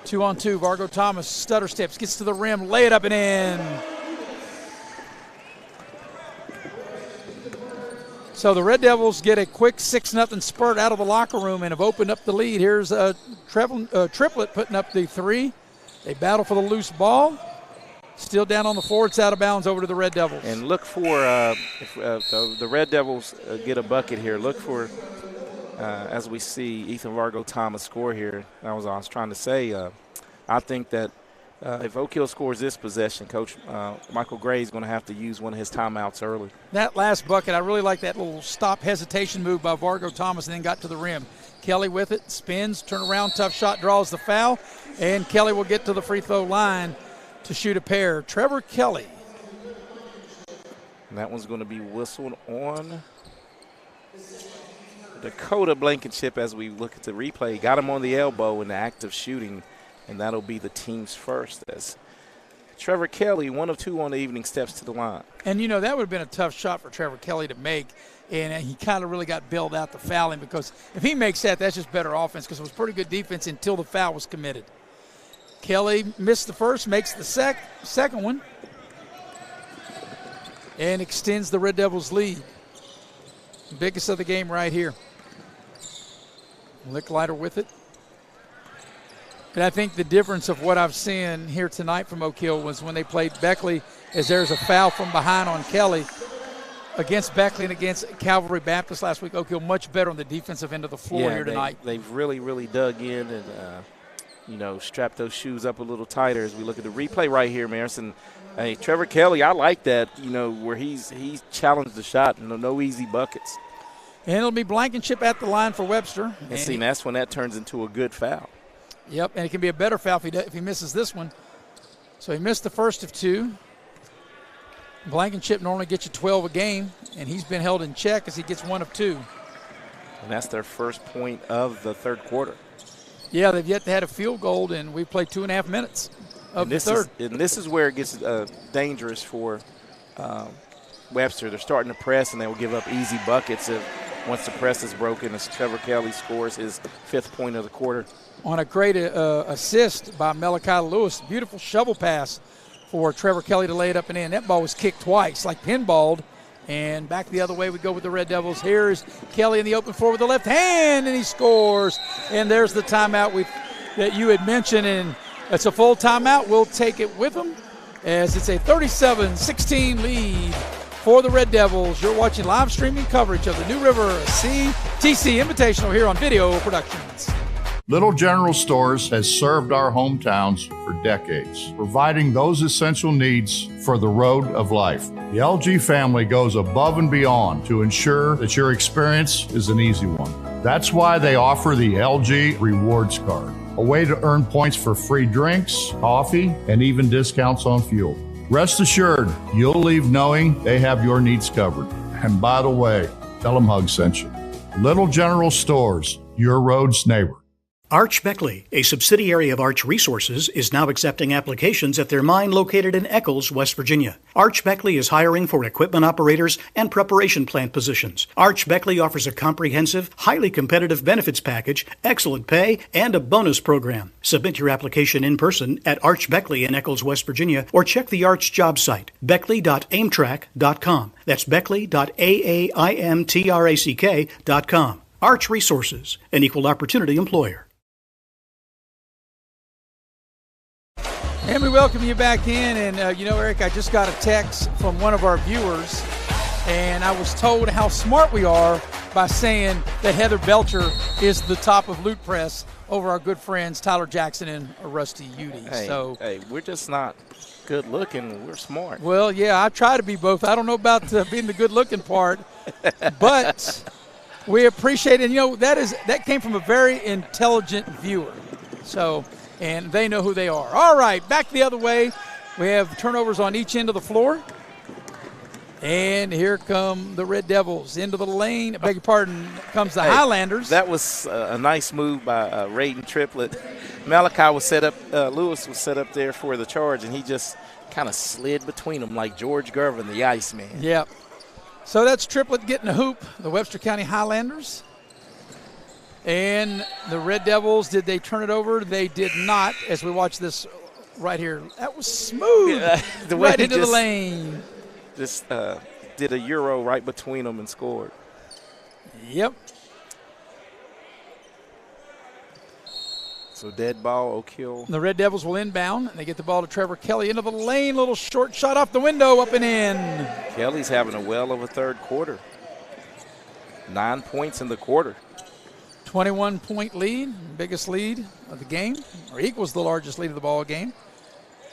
Speaker 1: 2-on-2, Vargo-Thomas stutter steps, gets to the rim, lay it up and in. So the Red Devils get a quick 6-0 spurt out of the locker room and have opened up the lead. Here's Triplett putting up the 3. They battle for the loose ball. Still down on the floor. It's out of bounds over to the Red Devils.
Speaker 2: And look for, if the Red Devils get a bucket here, look for, as we see Ethan Vargo-Thomas score here. That was what I was trying to say. I think that if Oak Hill scores this possession, Coach Michael Gray is going to have to use one of his timeouts early.
Speaker 1: That last bucket, I really like that little stop hesitation move by Vargo-Thomas and then got to the rim. Kelly with it, spins, turn around, tough shot, draws the foul, and Kelly will get to the free throw line to shoot a pair. Trevor Kelly
Speaker 2: And that one's going to be whistled on Dakota Blankenship as we look at the replay. Got him on the elbow in the act of shooting, and that'll be the team's first as Trevor Kelly, 1 of 2 on the evening, steps to the line.
Speaker 1: And, you know, that would have been a tough shot for Trevor Kelly to make, and he kind of really got bailed out to fouling, because if he makes that, that's just better offense, because it was pretty good defense until the foul was committed. Kelly missed the first, makes the second one, and extends the Red Devils' lead. Biggest of the game right here. Licklider with it. And I think the difference of what I've seen here tonight from Oak Hill was when they played Beckley, is there's a foul from behind on Kelly against Beckley and against Calvary Baptist last week. Oak Hill much better on the defensive end of the floor here tonight.
Speaker 2: They've really, really dug in and, you know, strapped those shoes up a little tighter as we look at the replay right here, Marison. Hey, Trevor Kelly, I like that, you know, where he's challenged the shot. No easy buckets.
Speaker 1: And it'll be Blankenship at the line for Webster.
Speaker 2: And see, that's when that turns into a good foul.
Speaker 1: Yep, and it can be a better foul if he misses this one. So he missed the first of 2. Blankenship normally gets you 12 a game, and he's been held in check as he gets 1 of 2.
Speaker 2: And that's their first point of the third quarter.
Speaker 1: Yeah, they've yet to have a field goal, and we played 2.5 minutes of the third.
Speaker 2: And this is where it gets dangerous for Webster. They're starting to press, and they will give up easy buckets once the press is broken, as Trevor Kelly scores his 5th point of the quarter.
Speaker 1: On a great assist by Malachi Lewis. Beautiful shovel pass for Trevor Kelly to lay it up and in. That ball was kicked twice, like pinballed. And back the other way we go with the Red Devils. Here's Kelly in the open floor with the left hand, and he scores. And there's the timeout that you had mentioned, and it's a full timeout. We'll take it with them as it's a 37-16 lead for the Red Devils. You're watching live streaming coverage of the New River CTC Invitational here on Video Productions.
Speaker 12: Little General Stores has served our hometowns for decades, providing those essential needs for the road of life. The LG family goes above and beyond to ensure that your experience is an easy one. That's why they offer the LG Rewards Card, a way to earn points for free drinks, coffee, and even discounts on fuel. Rest assured, you'll leave knowing they have your needs covered. And by the way, tell them Hug sent you. Little General Stores, your road's neighbor.
Speaker 4: Arch Beckley, a subsidiary of Arch Resources, is now accepting applications at their mine located in Eccles, West Virginia. Arch Beckley is hiring for equipment operators and preparation plant positions. Arch Beckley offers a comprehensive, highly competitive benefits package, excellent pay, and a bonus program. Submit your application in person at Arch Beckley in Eccles, West Virginia, or check the Arch job site, beckley.aimtrack.com. That's beckley.aimtrack.com. Arch Resources, an equal opportunity employer.
Speaker 1: And we welcome you back in. And, you know, Eric, I just got a text from one of our viewers, and I was told how smart we are by saying that Heather Belcher is the top of Loot Press over our good friends Tyler Jackson and Rusty Udy.
Speaker 2: Hey, we're just not good looking. We're smart.
Speaker 1: Well, yeah, I try to be both. I don't know about being the good looking part, but we appreciate it. And, you know, that came from a very intelligent viewer. So, and they know who they are. All right, back the other way. We have turnovers on each end of the floor. And here come the Red Devils into the lane. I beg your pardon, comes the Highlanders.
Speaker 2: That was a nice move by Raiden Triplett. Malachi was set up, Lewis was set up there for the charge, and he just kind of slid between them like George Gervin, the Iceman.
Speaker 1: Yep. So that's Triplett getting a hoop, the Webster County Highlanders. And the Red Devils, did they turn it over? They did not, as we watch this right here. That was smooth, right into the lane.
Speaker 2: Just did a Euro right between them and scored.
Speaker 1: Yep.
Speaker 2: So dead ball, Oak Hill.
Speaker 1: The Red Devils will inbound, and they get the ball to Trevor Kelly into the lane. Little short shot off the window, up and in.
Speaker 2: Kelly's having a well of a third quarter. 9 points in the quarter.
Speaker 1: 21-point lead, biggest lead of the game, or equals the largest lead of the ball game.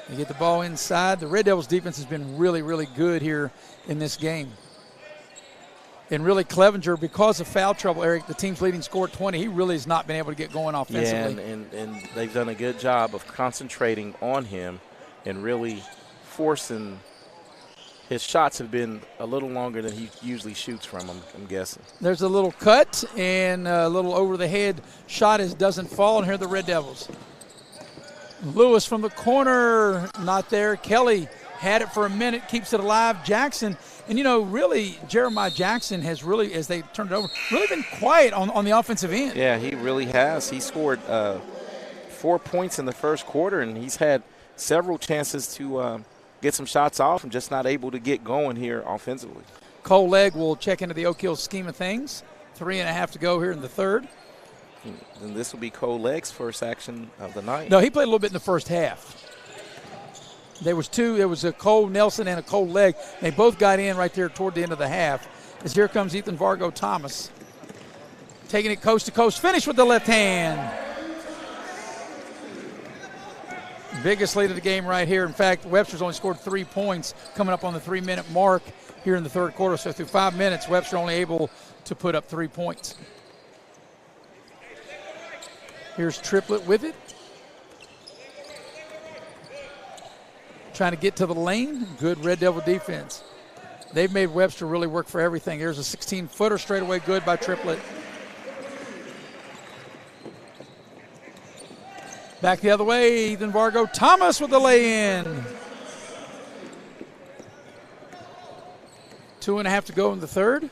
Speaker 1: They get the ball inside. The Red Devils' defense has been really, really good here in this game. And really, Clevenger, because of foul trouble, Eric, the team's leading scorer 20, he really has not been able to get going offensively.
Speaker 2: Yeah, and they've done a good job of concentrating on him and really forcing his shots have been a little longer than he usually shoots from, I'm guessing.
Speaker 1: There's a little cut and a little over-the-head shot as doesn't fall, and here are the Red Devils. Lewis from the corner, not there. Kelly had it for a minute, keeps it alive. Jackson, and really Jeremiah Jackson has really, as they turned it over, really been quiet on the offensive end.
Speaker 2: Yeah, he really has. He scored 4 points in the first quarter, and he's had several chances to get some shots off and just not able to get going here offensively.
Speaker 1: Cole Legg will check into the Oak Hill scheme of things. 3.5 to go here in the third.
Speaker 2: And this will be Cole Legg's first action of the night.
Speaker 1: No, he played a little bit in the first half. There was two. There was a Cole Nelson and a Cole Legg. They both got in right there toward the end of the half. As here comes Ethan Vargo Thomas. Taking it coast to coast. Finish with the left hand. Biggest lead of the game right here. In fact, Webster's only scored 3 points coming up on the 3-minute mark here in the third quarter. So through 5 minutes, Webster only able to put up 3 points. Here's Triplett with it. Trying to get to the lane. Good Red Devil defense. They've made Webster really work for everything. Here's a 16-footer straight away, good by Triplett. Back the other way, Ethan Vargo Thomas with the lay-in. 2.5 to go in the third.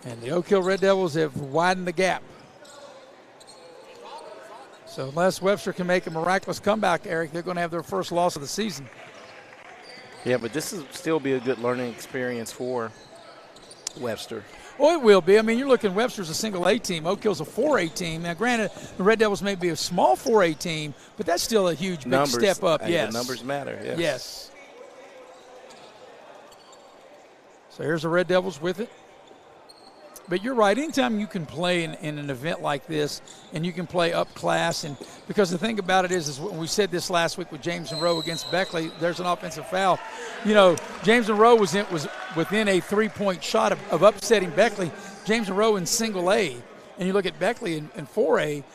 Speaker 1: And the Oak Hill Red Devils have widened the gap. So unless Webster can make a miraculous comeback, Eric, they're going to have their first loss of the season.
Speaker 2: Yeah, but this will still be a good learning experience for Webster.
Speaker 1: Well, it will be. I mean, you're looking, Webster's a single A team. Oak Hill's a 4A team. Now, granted, the Red Devils may be a small 4A team, but that's still a huge, big step up. Yes.
Speaker 2: The numbers matter, yes.
Speaker 1: Yes. So here's the Red Devils with it. But you're right. Anytime you can play in an event like this and you can play up class, and because the thing about it is when we said this last week with James and Rowe against Beckley, there's an offensive foul. James and Rowe was within a 3-point shot of upsetting Beckley. James and Rowe in single A, and you look at Beckley in 4A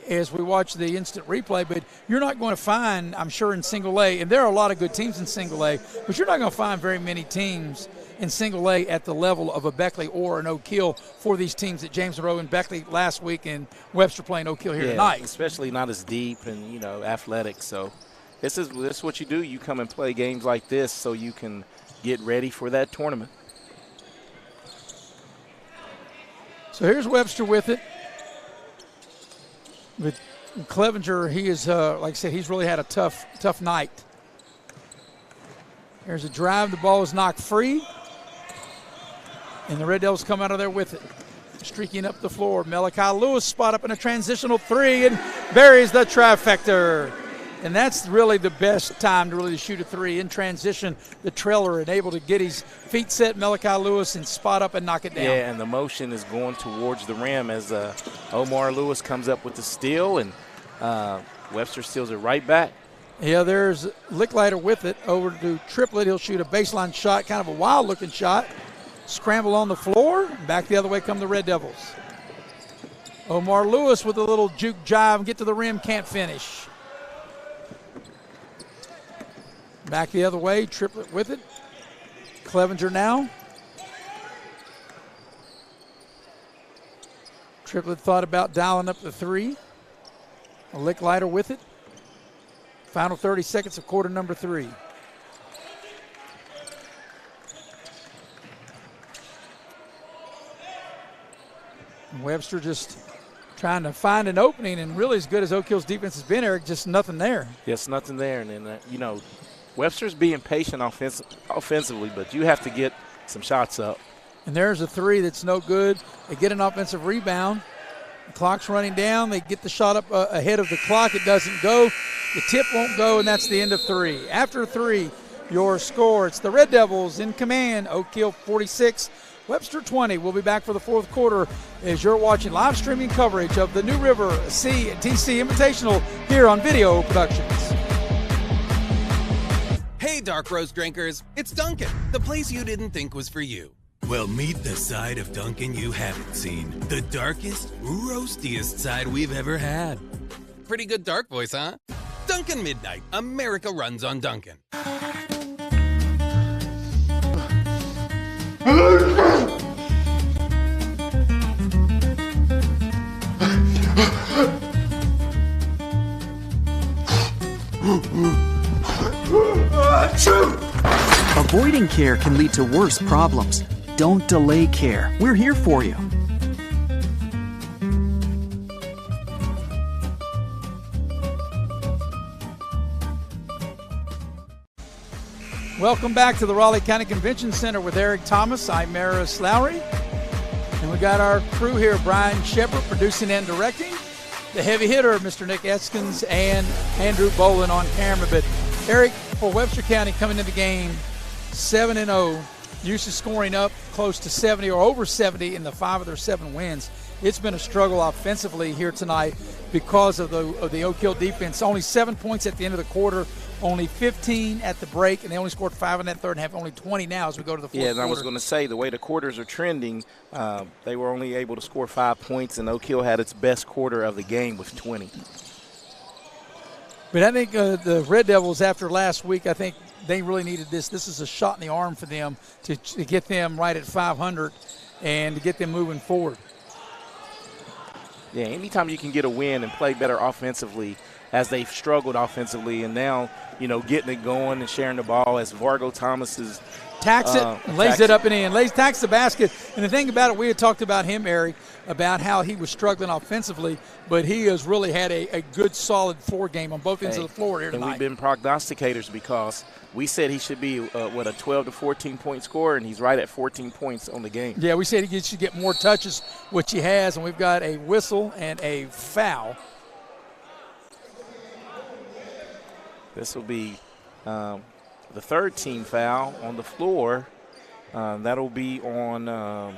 Speaker 1: as we watch the instant replay, but you're not going to find, I'm sure, in single A, and there are a lot of good teams in single A, but you're not going to find very many teams in single A at the level of a Beckley or an Oak Hill for these teams that James and Rowe and Beckley last week, and Webster playing Oak Hill here tonight.
Speaker 2: Especially not as deep and athletic. So this is what you do. You come and play games like this so you can get ready for that tournament.
Speaker 1: So here's Webster with it. With Clevenger, he is like I said, he's really had a tough night. There's a drive. The ball is knocked free. And the Red Devils come out of there with it. Streaking up the floor. Malachi Lewis spot up in a transitional three and buries the trifecta. And that's really the best time to really shoot a three in transition. The trailer and able to get his feet set, Malachi Lewis, and spot up and knock it down.
Speaker 2: Yeah, and the motion is going towards the rim as Omar Lewis comes up with the steal, and Webster steals it right back.
Speaker 1: Yeah, there's Licklider with it over to Triplett. He'll shoot a baseline shot, kind of a wild-looking shot. Scramble on the floor. Back the other way come the Red Devils. Omar Lewis with a little juke jive. Get to the rim, can't finish. Back the other way, Triplett with it. Clevenger now. Triplett thought about dialing up the three. A Licklider with it. Final 30 seconds of quarter number 3. Webster just trying to find an opening, and really as good as Oak Hill's defense has been, Eric, just nothing there.
Speaker 2: Yes, nothing there. And then, Webster's being patient offensively, but you have to get some shots up.
Speaker 1: And there's a three that's no good. They get an offensive rebound. The clock's running down. They get the shot up ahead of the clock. It doesn't go. The tip won't go, and that's the end of 3. After 3, your score, it's the Red Devils in command. Oak Hill 46, Webster 20. We'll be back for the fourth quarter as you're watching live streaming coverage of the New River CTC Invitational here on Video Productions.
Speaker 10: Hey, Dark Roast drinkers, it's Dunkin', the place you didn't think was for you. Well, meet the side of Dunkin' you haven't seen. The darkest, roastiest side we've ever had. Pretty good dark voice, huh? Dunkin' Midnight. America runs on Dunkin'.
Speaker 13: Avoiding care can lead to worse problems. Don't delay care. We're here for you.
Speaker 1: Welcome back to the Raleigh County Convention Center with Eric Thomas. I'm Maris Lowry. And we got our crew here, Brian Shepard, producing and directing. The heavy hitter, Mr. Nick Eskins, and Andrew Bolin on camera. But Eric, for Webster County coming into the game 7-0, used to scoring up close to 70 or over 70 in the 5 of their 7 wins. It's been a struggle offensively here tonight because of the Oak Hill defense. Only 7 points at the end of the quarter, only 15 at the break, and they only scored 5 in that third and have only 20 now as we go to the fourth quarter.
Speaker 2: Yeah, and I was going to say, the way the quarters are trending, they were only able to score 5 points, and Oak Hill had its best quarter of the game with 20.
Speaker 1: But I think the Red Devils, after last week, I think they really needed this. This is a shot in the arm for them to get them right at 500 and to get them moving forward.
Speaker 2: Yeah, anytime you can get a win and play better offensively, as they've struggled offensively, and now, you know, getting it going and sharing the ball as Vargo Thomas is
Speaker 1: tacks it, lays it up and in, tacks the basket. And the thing about it, we had talked about him, Eric, about how he was struggling offensively, but he has really had a good, solid floor game on both ends of the floor here tonight.
Speaker 2: And we've been prognosticators because we said he should be, a 12 to 14-point scorer, and he's right at 14 points on the game.
Speaker 1: Yeah, we said he should get more touches, which he has, and we've got a whistle and a foul.
Speaker 2: This will be the third team foul on the floor. That'll be on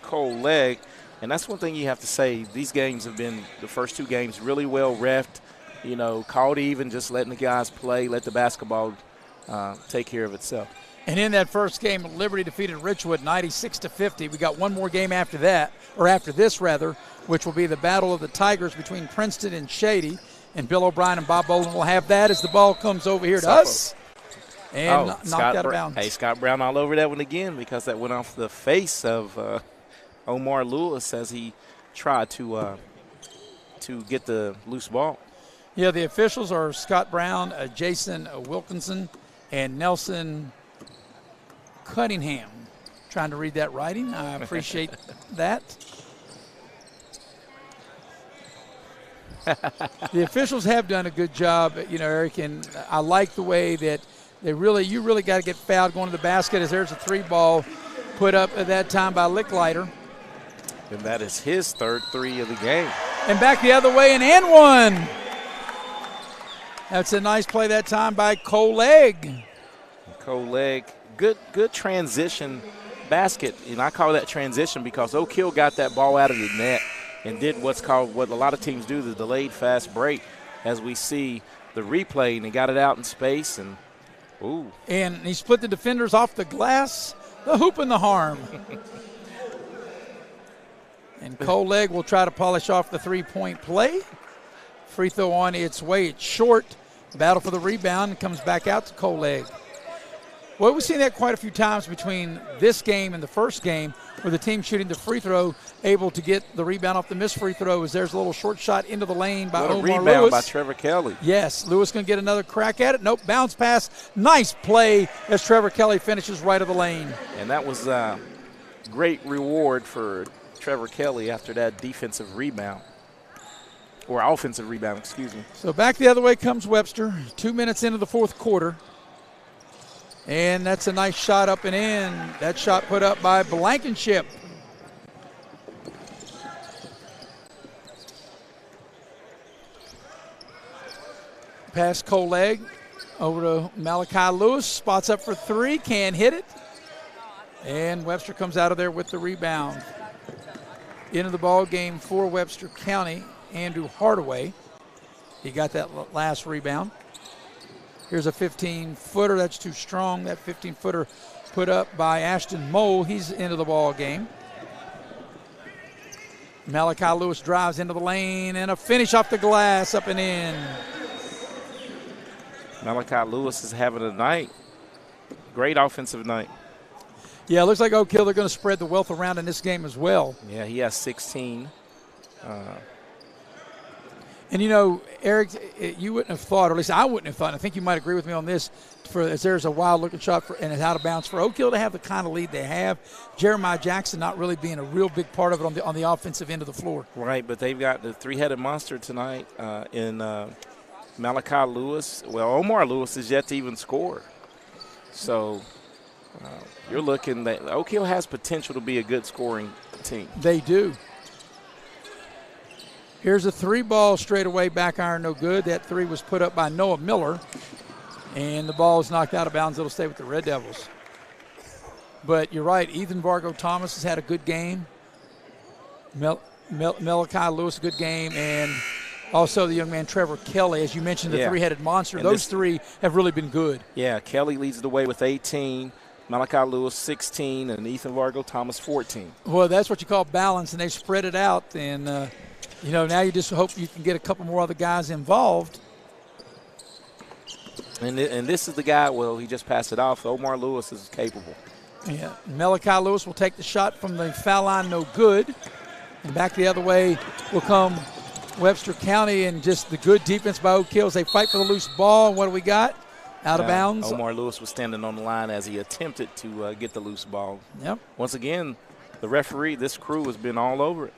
Speaker 2: Cole Legg. And that's one thing you have to say. These games have been, the first 2 games, really well reffed. You know, called even, just letting the guys play, let the basketball take care of itself.
Speaker 1: And in that first game, Liberty defeated Richwood 96-50. We got one more game after that, or after this rather, which will be the Battle of the Tigers between Princeton and Shady. And Bill O'Brien and Bob Bolin will have that as the ball comes over here to us and knocked out of bounds.
Speaker 2: Hey, Scott Brown all over that one again because that went off the face of Omar Lewis as he tried to get the loose ball.
Speaker 1: Yeah, the officials are Scott Brown, Jason Wilkinson, and Nelson Cunningham. Trying to read that writing. I appreciate that. The officials have done a good job, you know, Eric, and I like the way that you really got to get fouled going to the basket as there's a 3-ball put up at that time by Licklider.
Speaker 2: And that is his third 3 of the game.
Speaker 1: And back the other way and one. That's a nice play that time by Cole Legg.
Speaker 2: Cole Legg, good transition basket, and I call that transition because Oak Hill got that ball out of the net and did what a lot of teams do, the delayed fast break, as we see the replay, and he got it out in space, and ooh.
Speaker 1: And he split the defenders off the glass, the hoop and the harm. And Cole Legg will try to polish off the 3-point play. Free throw on its way. It's short. Battle for the rebound comes back out to Cole Legg. Well, we've seen that quite a few times between this game and the first game where the team shooting the free throw able to get the rebound off the missed free throw as there's a little short shot into the lane by Omar Lewis.
Speaker 2: What a rebound by Trevor Kelly.
Speaker 1: Yes, Lewis going to get another crack at it. Nope, bounce pass. Nice play as Trevor Kelly finishes right of the lane.
Speaker 2: And that was great reward for Trevor Kelly after that defensive rebound. Or offensive rebound, excuse me.
Speaker 1: So back the other way comes Webster. 2 minutes into the fourth quarter. And that's a nice shot up and in. That shot put up by Blankenship. Pass Cole Legg over to Malachi Lewis. Spots up for 3. Can't hit it. And Webster comes out of there with the rebound. Into the ball game for Webster County, Andrew Hardaway. He got that last rebound. Here's a 15-footer. That's too strong. That 15-footer put up by Ashton Mole. He's into the ball game. Malachi Lewis drives into the lane, and a finish off the glass, up and in.
Speaker 2: Malachi Lewis is having a night. Great offensive night.
Speaker 1: Yeah, it looks like Oak Hill, they're going to spread the wealth around in this game as well.
Speaker 2: Yeah, he has 16.
Speaker 1: And, you know, Eric, you wouldn't have thought, or at least I wouldn't have thought, and I think you might agree with me on this, as there's a wild-looking shot and it's out of bounds for Oak Hill to have the kind of lead they have. Jeremiah Jackson not really being a real big part of it on the offensive end of the floor.
Speaker 2: Right, but they've got the three-headed monster tonight in Malachi Lewis. Well, Omar Lewis is yet to even score. So you're looking that Oak Hill has potential to be a good scoring team.
Speaker 1: They do. Here's a 3-ball straight away, back iron, no good. That 3 was put up by Noah Miller, and the ball is knocked out of bounds. It'll stay with the Red Devils. But you're right, Ethan Vargo Thomas has had a good game. Malachi Lewis, a good game, and also the young man Trevor Kelly, as you mentioned, the three-headed monster. And those three have really been good. Yeah,
Speaker 2: Kelly leads the way with 18. Malachi Lewis 16, and Ethan Vargo Thomas 14.
Speaker 1: Well, that's what you call balance, and they spread it out. And, you know, now you just hope you can get a couple more other guys involved.
Speaker 2: And this is the guy, well, he just passed it off. Omar Lewis is capable.
Speaker 1: Yeah, Malachi Lewis will take the shot from the foul line, no good. And back the other way will come Webster County, and just the good defense by Oak Hill as they fight for the loose ball. And what do we got? Out of bounds.
Speaker 2: Omar Lewis was standing on the line as he attempted to get the loose ball.
Speaker 1: Yep.
Speaker 2: Once again, the referee, this crew has been all over it.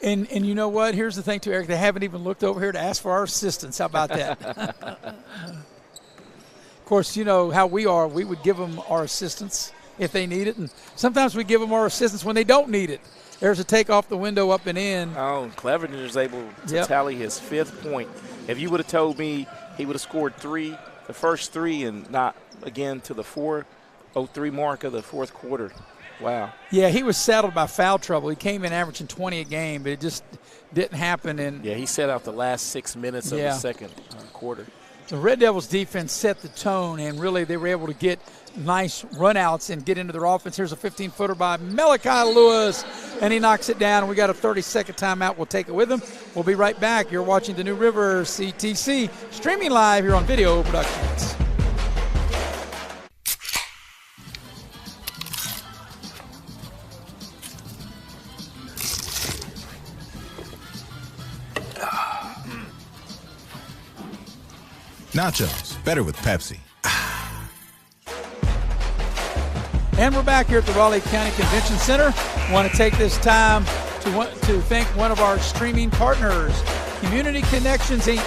Speaker 1: And you know what? Here's the thing, too, Eric. They haven't even looked over here to ask for our assistance. How about that? Of course, you know how we are. We would give them our assistance if they need it. And sometimes we give them our assistance when they don't need it. There's a take off the window up and in.
Speaker 2: Oh, Clevenger is able to tally his 5th point. If you would have told me he would have scored 3, the first 3, and not again to the 4:03 mark of the 4th quarter. Wow.
Speaker 1: Yeah, he was saddled by foul trouble. He came in averaging 20 a game, but it just didn't happen. And
Speaker 2: yeah, he set out the last 6 minutes of the second quarter.
Speaker 1: The Red Devils defense set the tone, and really they were able to get nice runouts and get into their offense. Here's a 15-footer by Malachi Lewis, and he knocks it down. And we got a 30-second timeout. We'll take it with him. We'll be right back. You're watching the New River CTC, streaming live here on Video Productions.
Speaker 7: Nachos, better with Pepsi.
Speaker 1: And we're back here at the Raleigh County Convention Center. Want to take this time to thank one of our streaming partners, Community Connections Inc.,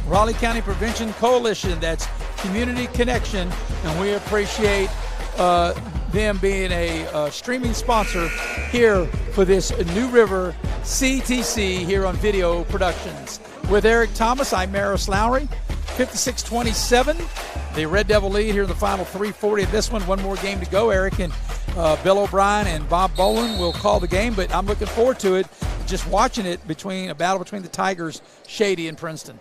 Speaker 1: Raleigh County Prevention Coalition. That's Community Connection, and we appreciate them being a streaming sponsor here for this New River CTC here on Video Productions. With Eric Thomas, I'm Maris Lowry. 56-27, the Red Devil lead here in the final 3:40 of this one. One more game to go, Eric, and Bill O'Brien and Bob Boland will call the game, but I'm looking forward to it, just watching it, a battle between the Tigers, Shady, and Princeton.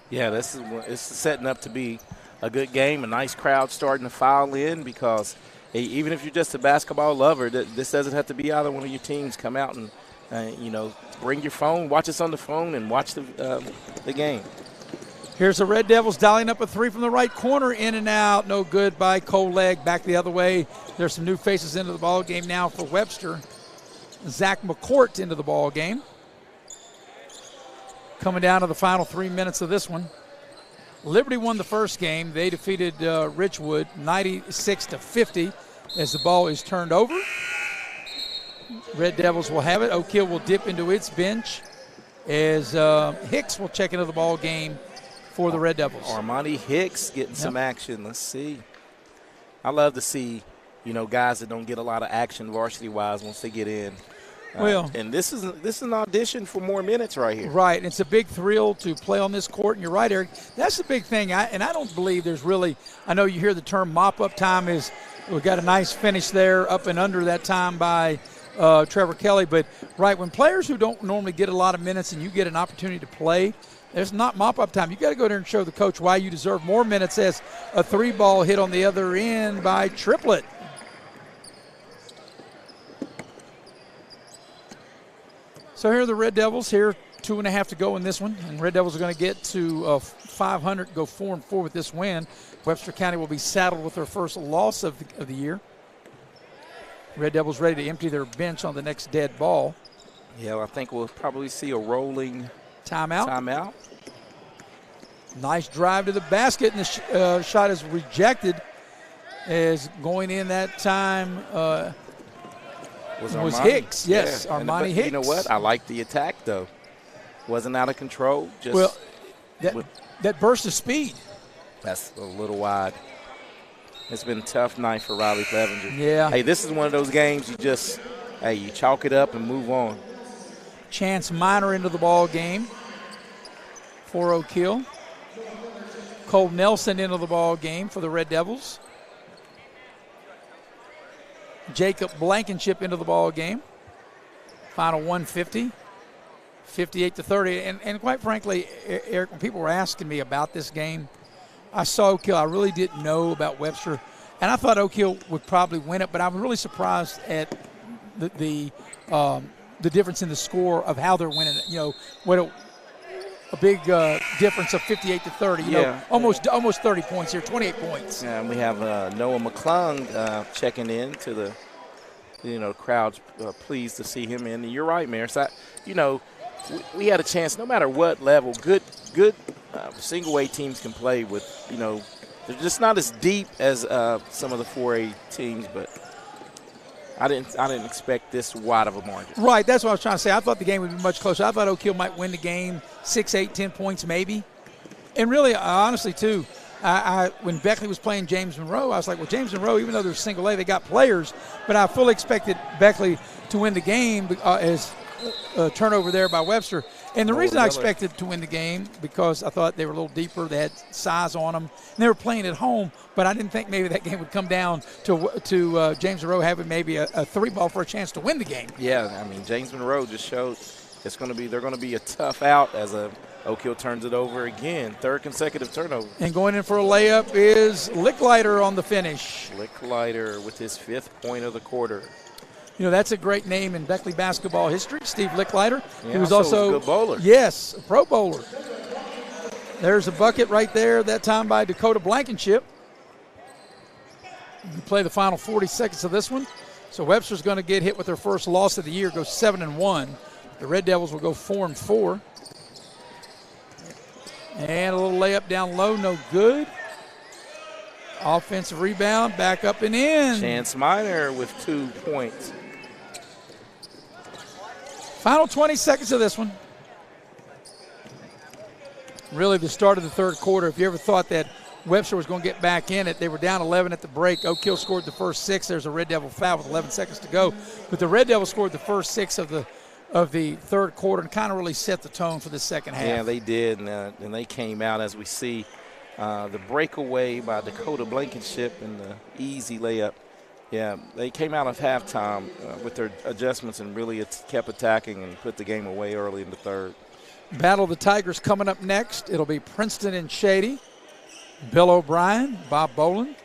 Speaker 2: Yeah, it's setting up to be a good game. A nice crowd starting to file in because even if you're just a basketball lover, this doesn't have to be either one of your teams. Come out and, bring your phone, watch us on the phone, and watch the game.
Speaker 1: Here's the Red Devils dialing up a 3 from the right corner, in and out, no good by Coleg. Back the other way. There's some new faces into the ball game now for Webster. Zach McCourt into the ball game. Coming down to the final 3 minutes of this one. Liberty won the first game. They defeated Richwood 96-50 as the ball is turned over. Red Devils will have it. Oak Hill will dip into its bench as Hicks will check into the ball game for the Red Devils.
Speaker 2: Armani Hicks getting some action. Let's see. I love to see, guys that don't get a lot of action varsity-wise once they get in. And this is an audition for more minutes right here.
Speaker 1: Right. It's a big thrill to play on this court, and you're right, Eric. That's the big thing. I don't believe there's really – I know you hear the term mop-up time is we got a nice finish there up and under that time by Trevor Kelly. But, right, when players who don't normally get a lot of minutes and you get an opportunity to play – there's not mop-up time. You got to go there and show the coach why you deserve more minutes as a 3-ball hit on the other end by Triplett. So here are the Red Devils. Here, 2.5 to go in this one. And Red Devils are going to get to .500, go 4-4 with this win. Webster County will be saddled with their first loss of the year. Red Devils ready to empty their bench on the next dead ball.
Speaker 2: Yeah, I think we'll probably see a rolling
Speaker 1: timeout. Nice drive to the basket, and the shot is rejected. As going in that time was Hicks. Yes, yeah. Armani Hicks.
Speaker 2: You know what? I like the attack, though. Wasn't out of control.
Speaker 1: That burst of speed.
Speaker 2: That's a little wide. It's been a tough night for Riley Clevenger.
Speaker 1: Yeah.
Speaker 2: Hey, this is one of those games you chalk it up and move on.
Speaker 1: Chance Minor into the ball game for Oak Hill. Cole Nelson into the ball game for the Red Devils. Jacob Blankenship into the ball game. Final 150, 58-30. And quite frankly, Eric, when people were asking me about this game, I saw Oak Hill. I really didn't know about Webster, and I thought Oak Hill would probably win it. But I'm really surprised at the difference in the score of how they're winning it. You know, what a big difference of 58-30. You know, almost 30 points here, 28 points.
Speaker 2: Yeah, and we have Noah McClung checking in to the crowd's pleased to see him in. And you're right, Mayor. So, we had a chance, no matter what level, good single A teams can play with. They're just not as deep as some of the 4A teams, but I didn't expect this wide of a margin.
Speaker 1: Right, that's what I was trying to say. I thought the game would be much closer. I thought Oak Hill might win the game 6, 8, 10 points maybe. And really, honestly, too, when Beckley was playing James Monroe, I was like, well, James Monroe, even though they're single A, they got players. But I fully expected Beckley to win the game as a turnover there by Webster. And the reason I expected to win the game, because I thought they were a little deeper, they had size on them, and they were playing at home, but I didn't think maybe that game would come down to James Monroe having maybe a 3-ball for a chance to win the game.
Speaker 2: Yeah, I mean, James Monroe just showed they're going to be a tough out as Oak Hill turns it over again. Third consecutive turnover.
Speaker 1: And going in for a layup is Licklider on the finish.
Speaker 2: Licklider with his 5th point of the quarter.
Speaker 1: That's a great name in Beckley basketball history, Steve Licklider.
Speaker 2: Yeah,
Speaker 1: he was also
Speaker 2: a good bowler.
Speaker 1: Yes, a pro bowler. There's a bucket right there, that time by Dakota Blankenship. We play the final 40 seconds of this one. So Webster's going to get hit with their first loss of the year, go 7-1. The Red Devils will go 4-4. And a little layup down low, no good. Offensive rebound, back up and in.
Speaker 2: Chance Minor with 2 points.
Speaker 1: Final 20 seconds of this one. Really the start of the third quarter. If you ever thought that Webster was going to get back in it, they were down 11 at the break. Oak Hill scored the first 6. There's a Red Devil foul with 11 seconds to go. But the Red Devils scored the first 6 of the third quarter and kind of really set the tone for the second half.
Speaker 2: Yeah, they did, and they came out as we see the breakaway by Dakota Blankenship and the easy layup. Yeah, they came out of halftime with their adjustments and really kept attacking and put the game away early in the third.
Speaker 1: Battle of the Tigers coming up next. It'll be Princeton and Shady. Bill O'Brien, Bob Boland.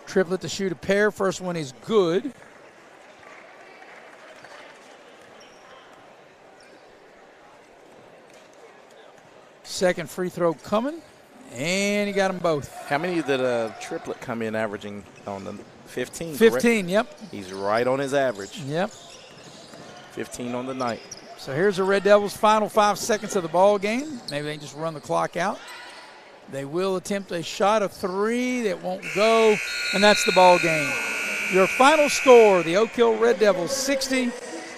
Speaker 1: Triplet to shoot a pair. First one is good. Second free throw coming, and he got them both.
Speaker 2: How many did Triplet come in averaging on the 15?
Speaker 1: 15, correct? Yep.
Speaker 2: He's right on his average.
Speaker 1: Yep.
Speaker 2: 15 on the night.
Speaker 1: So here's the Red Devils' final 5 seconds of the ball game. Maybe they can just run the clock out. They will attempt a shot of 3 that won't go, and that's the ball game. Your final score, the Oak Hill Red Devils 60,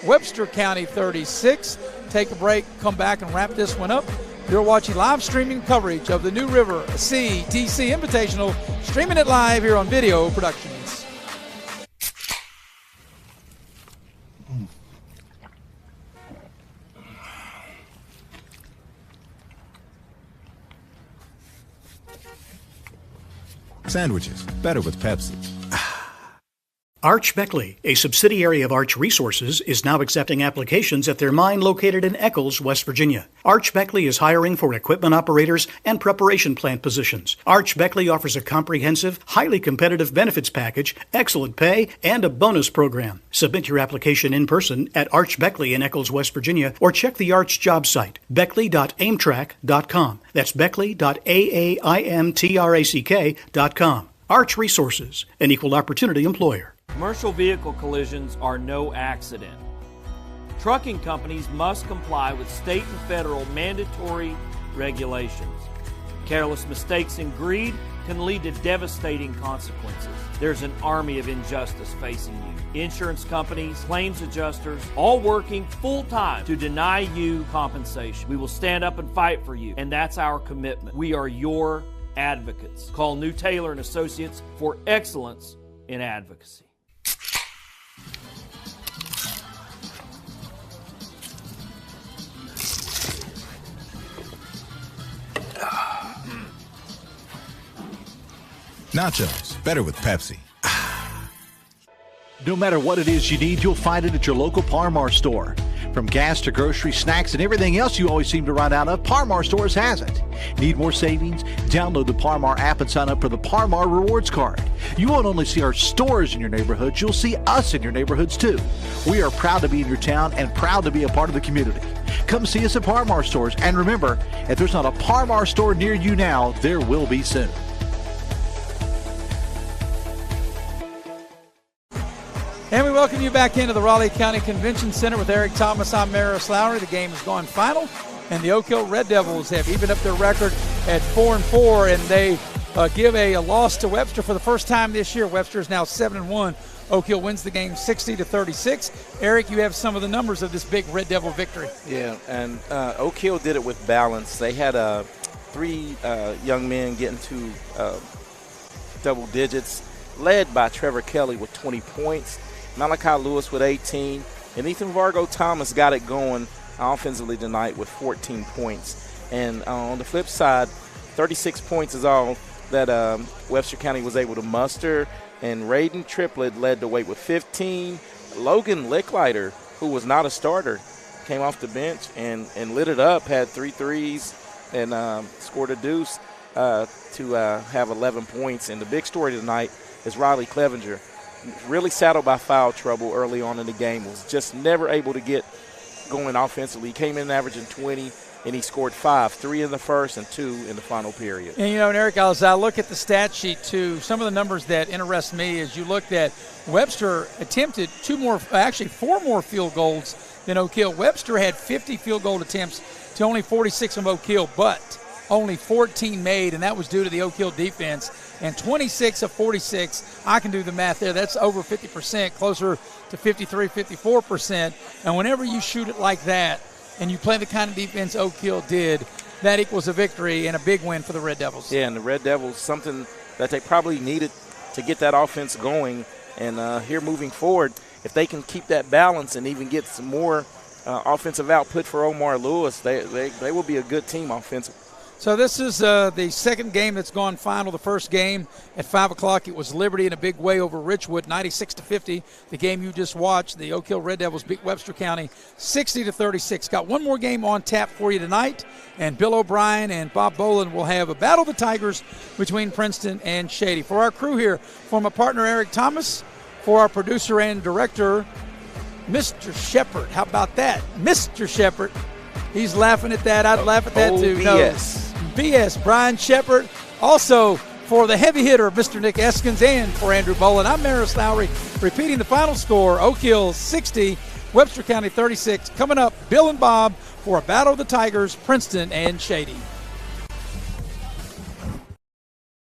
Speaker 1: Webster County 36. Take a break, come back and wrap this one up. You're watching live streaming coverage of the New River CTC Invitational, streaming it live here on Video Productions.
Speaker 7: Sandwiches, better with Pepsi.
Speaker 4: Arch Beckley, a subsidiary of Arch Resources, is now accepting applications at their mine located in Eccles, West Virginia. Arch Beckley is hiring for equipment operators and preparation plant positions. Arch Beckley offers a comprehensive, highly competitive benefits package, excellent pay, and a bonus program. Submit your application in person at Arch Beckley in Eccles, West Virginia, or check the Arch job site, beckley.aimtrack.com. That's beckley.aimtrack.com. Arch Resources, an equal opportunity employer.
Speaker 14: Commercial vehicle collisions are no accident. Trucking companies must comply with state and federal mandatory regulations. Careless mistakes and greed can lead to devastating consequences. There's an army of injustice facing you. Insurance companies, claims adjusters, all working full-time to deny you compensation. We will stand up and fight for you, and that's our commitment. We are your advocates. Call New Taylor & Associates for excellence in advocacy.
Speaker 7: Nachos, better with Pepsi.
Speaker 5: No matter what it is you need, you'll find it at your local Par-Mar store. From gas to grocery, snacks, and everything else you always seem to run out of, Par-Mar Stores has it. Need more savings? Download the Par-Mar app and sign up for the Par-Mar Rewards Card. You won't only see our stores in your neighborhoods, you'll see us in your neighborhoods too. We are proud to be in your town and proud to be a part of the community. Come see us at Par-Mar Stores, and remember, if there's not a Par-Mar store near you now, there will be soon.
Speaker 1: And we welcome you back into the Raleigh County Convention Center with Eric Thomas. I'm Maris Lowry. The game has gone final, and the Oak Hill Red Devils have evened up their record at 4-4, and they give a loss to Webster for the first time this year. Webster is now 7-1. Oak Hill wins the game 60-36. Eric, you have some of the numbers of this big Red Devil victory.
Speaker 2: Yeah, and Oak Hill did it with balance. They had three young men getting to double digits, led by Trevor Kelly with 20 points. Malachi Lewis with 18, and Ethan Vargo Thomas got it going offensively tonight with 14 points. And on the flip side, 36 points is all that Webster County was able to muster, and Raiden Triplett led the way with 15. Logan Licklider, who was not a starter, came off the bench and lit it up, had 3 threes, and scored a deuce to have 11 points. And the big story tonight is Riley Clevenger. Really saddled by foul trouble early on in the game, was just never able to get going offensively. He came in averaging 20, and he scored 5, 3 in the first and 2 in the final period.
Speaker 1: And, Eric, as I look at the stat sheet, too, some of the numbers that interest me is you looked at Webster attempted 4 more field goals than Oak Hill. Webster had 50 field goal attempts to only 46 from Oak Hill, but only 14 made, and that was due to the Oak Hill defense. And 26 of 46, I can do the math there. That's over 50%, closer to 53, 54%. And whenever you shoot it like that and you play the kind of defense Oak Hill did, that equals a victory and a big win for the Red Devils.
Speaker 2: Yeah, and the Red Devils, something that they probably needed to get that offense going. And here moving forward, if they can keep that balance and even get some more offensive output for Omar Lewis, they will be a good team offensively.
Speaker 1: So this is the second game that's gone final. The first game at 5 o'clock, it was Liberty in a big way over Richwood, 96-50. The game you just watched, the Oak Hill Red Devils beat Webster County 60-36. Got one more game on tap for you tonight, and Bill O'Brien and Bob Boland will have a battle of the Tigers between Princeton and Shady. For our crew here, for my partner Eric Thomas, for our producer and director, Mr. Shepard. How about that? Mr. Shepard. He's laughing at that. I'd laugh at that too.
Speaker 2: BS.
Speaker 1: BS, Brian Shepard. Also, for the heavy hitter, Mr. Nick Eskins, and for Andrew Boland, I'm Maris Lowry. Repeating the final score, Oak Hill 60, Webster County 36. Coming up, Bill and Bob for a battle of the Tigers, Princeton and Shady.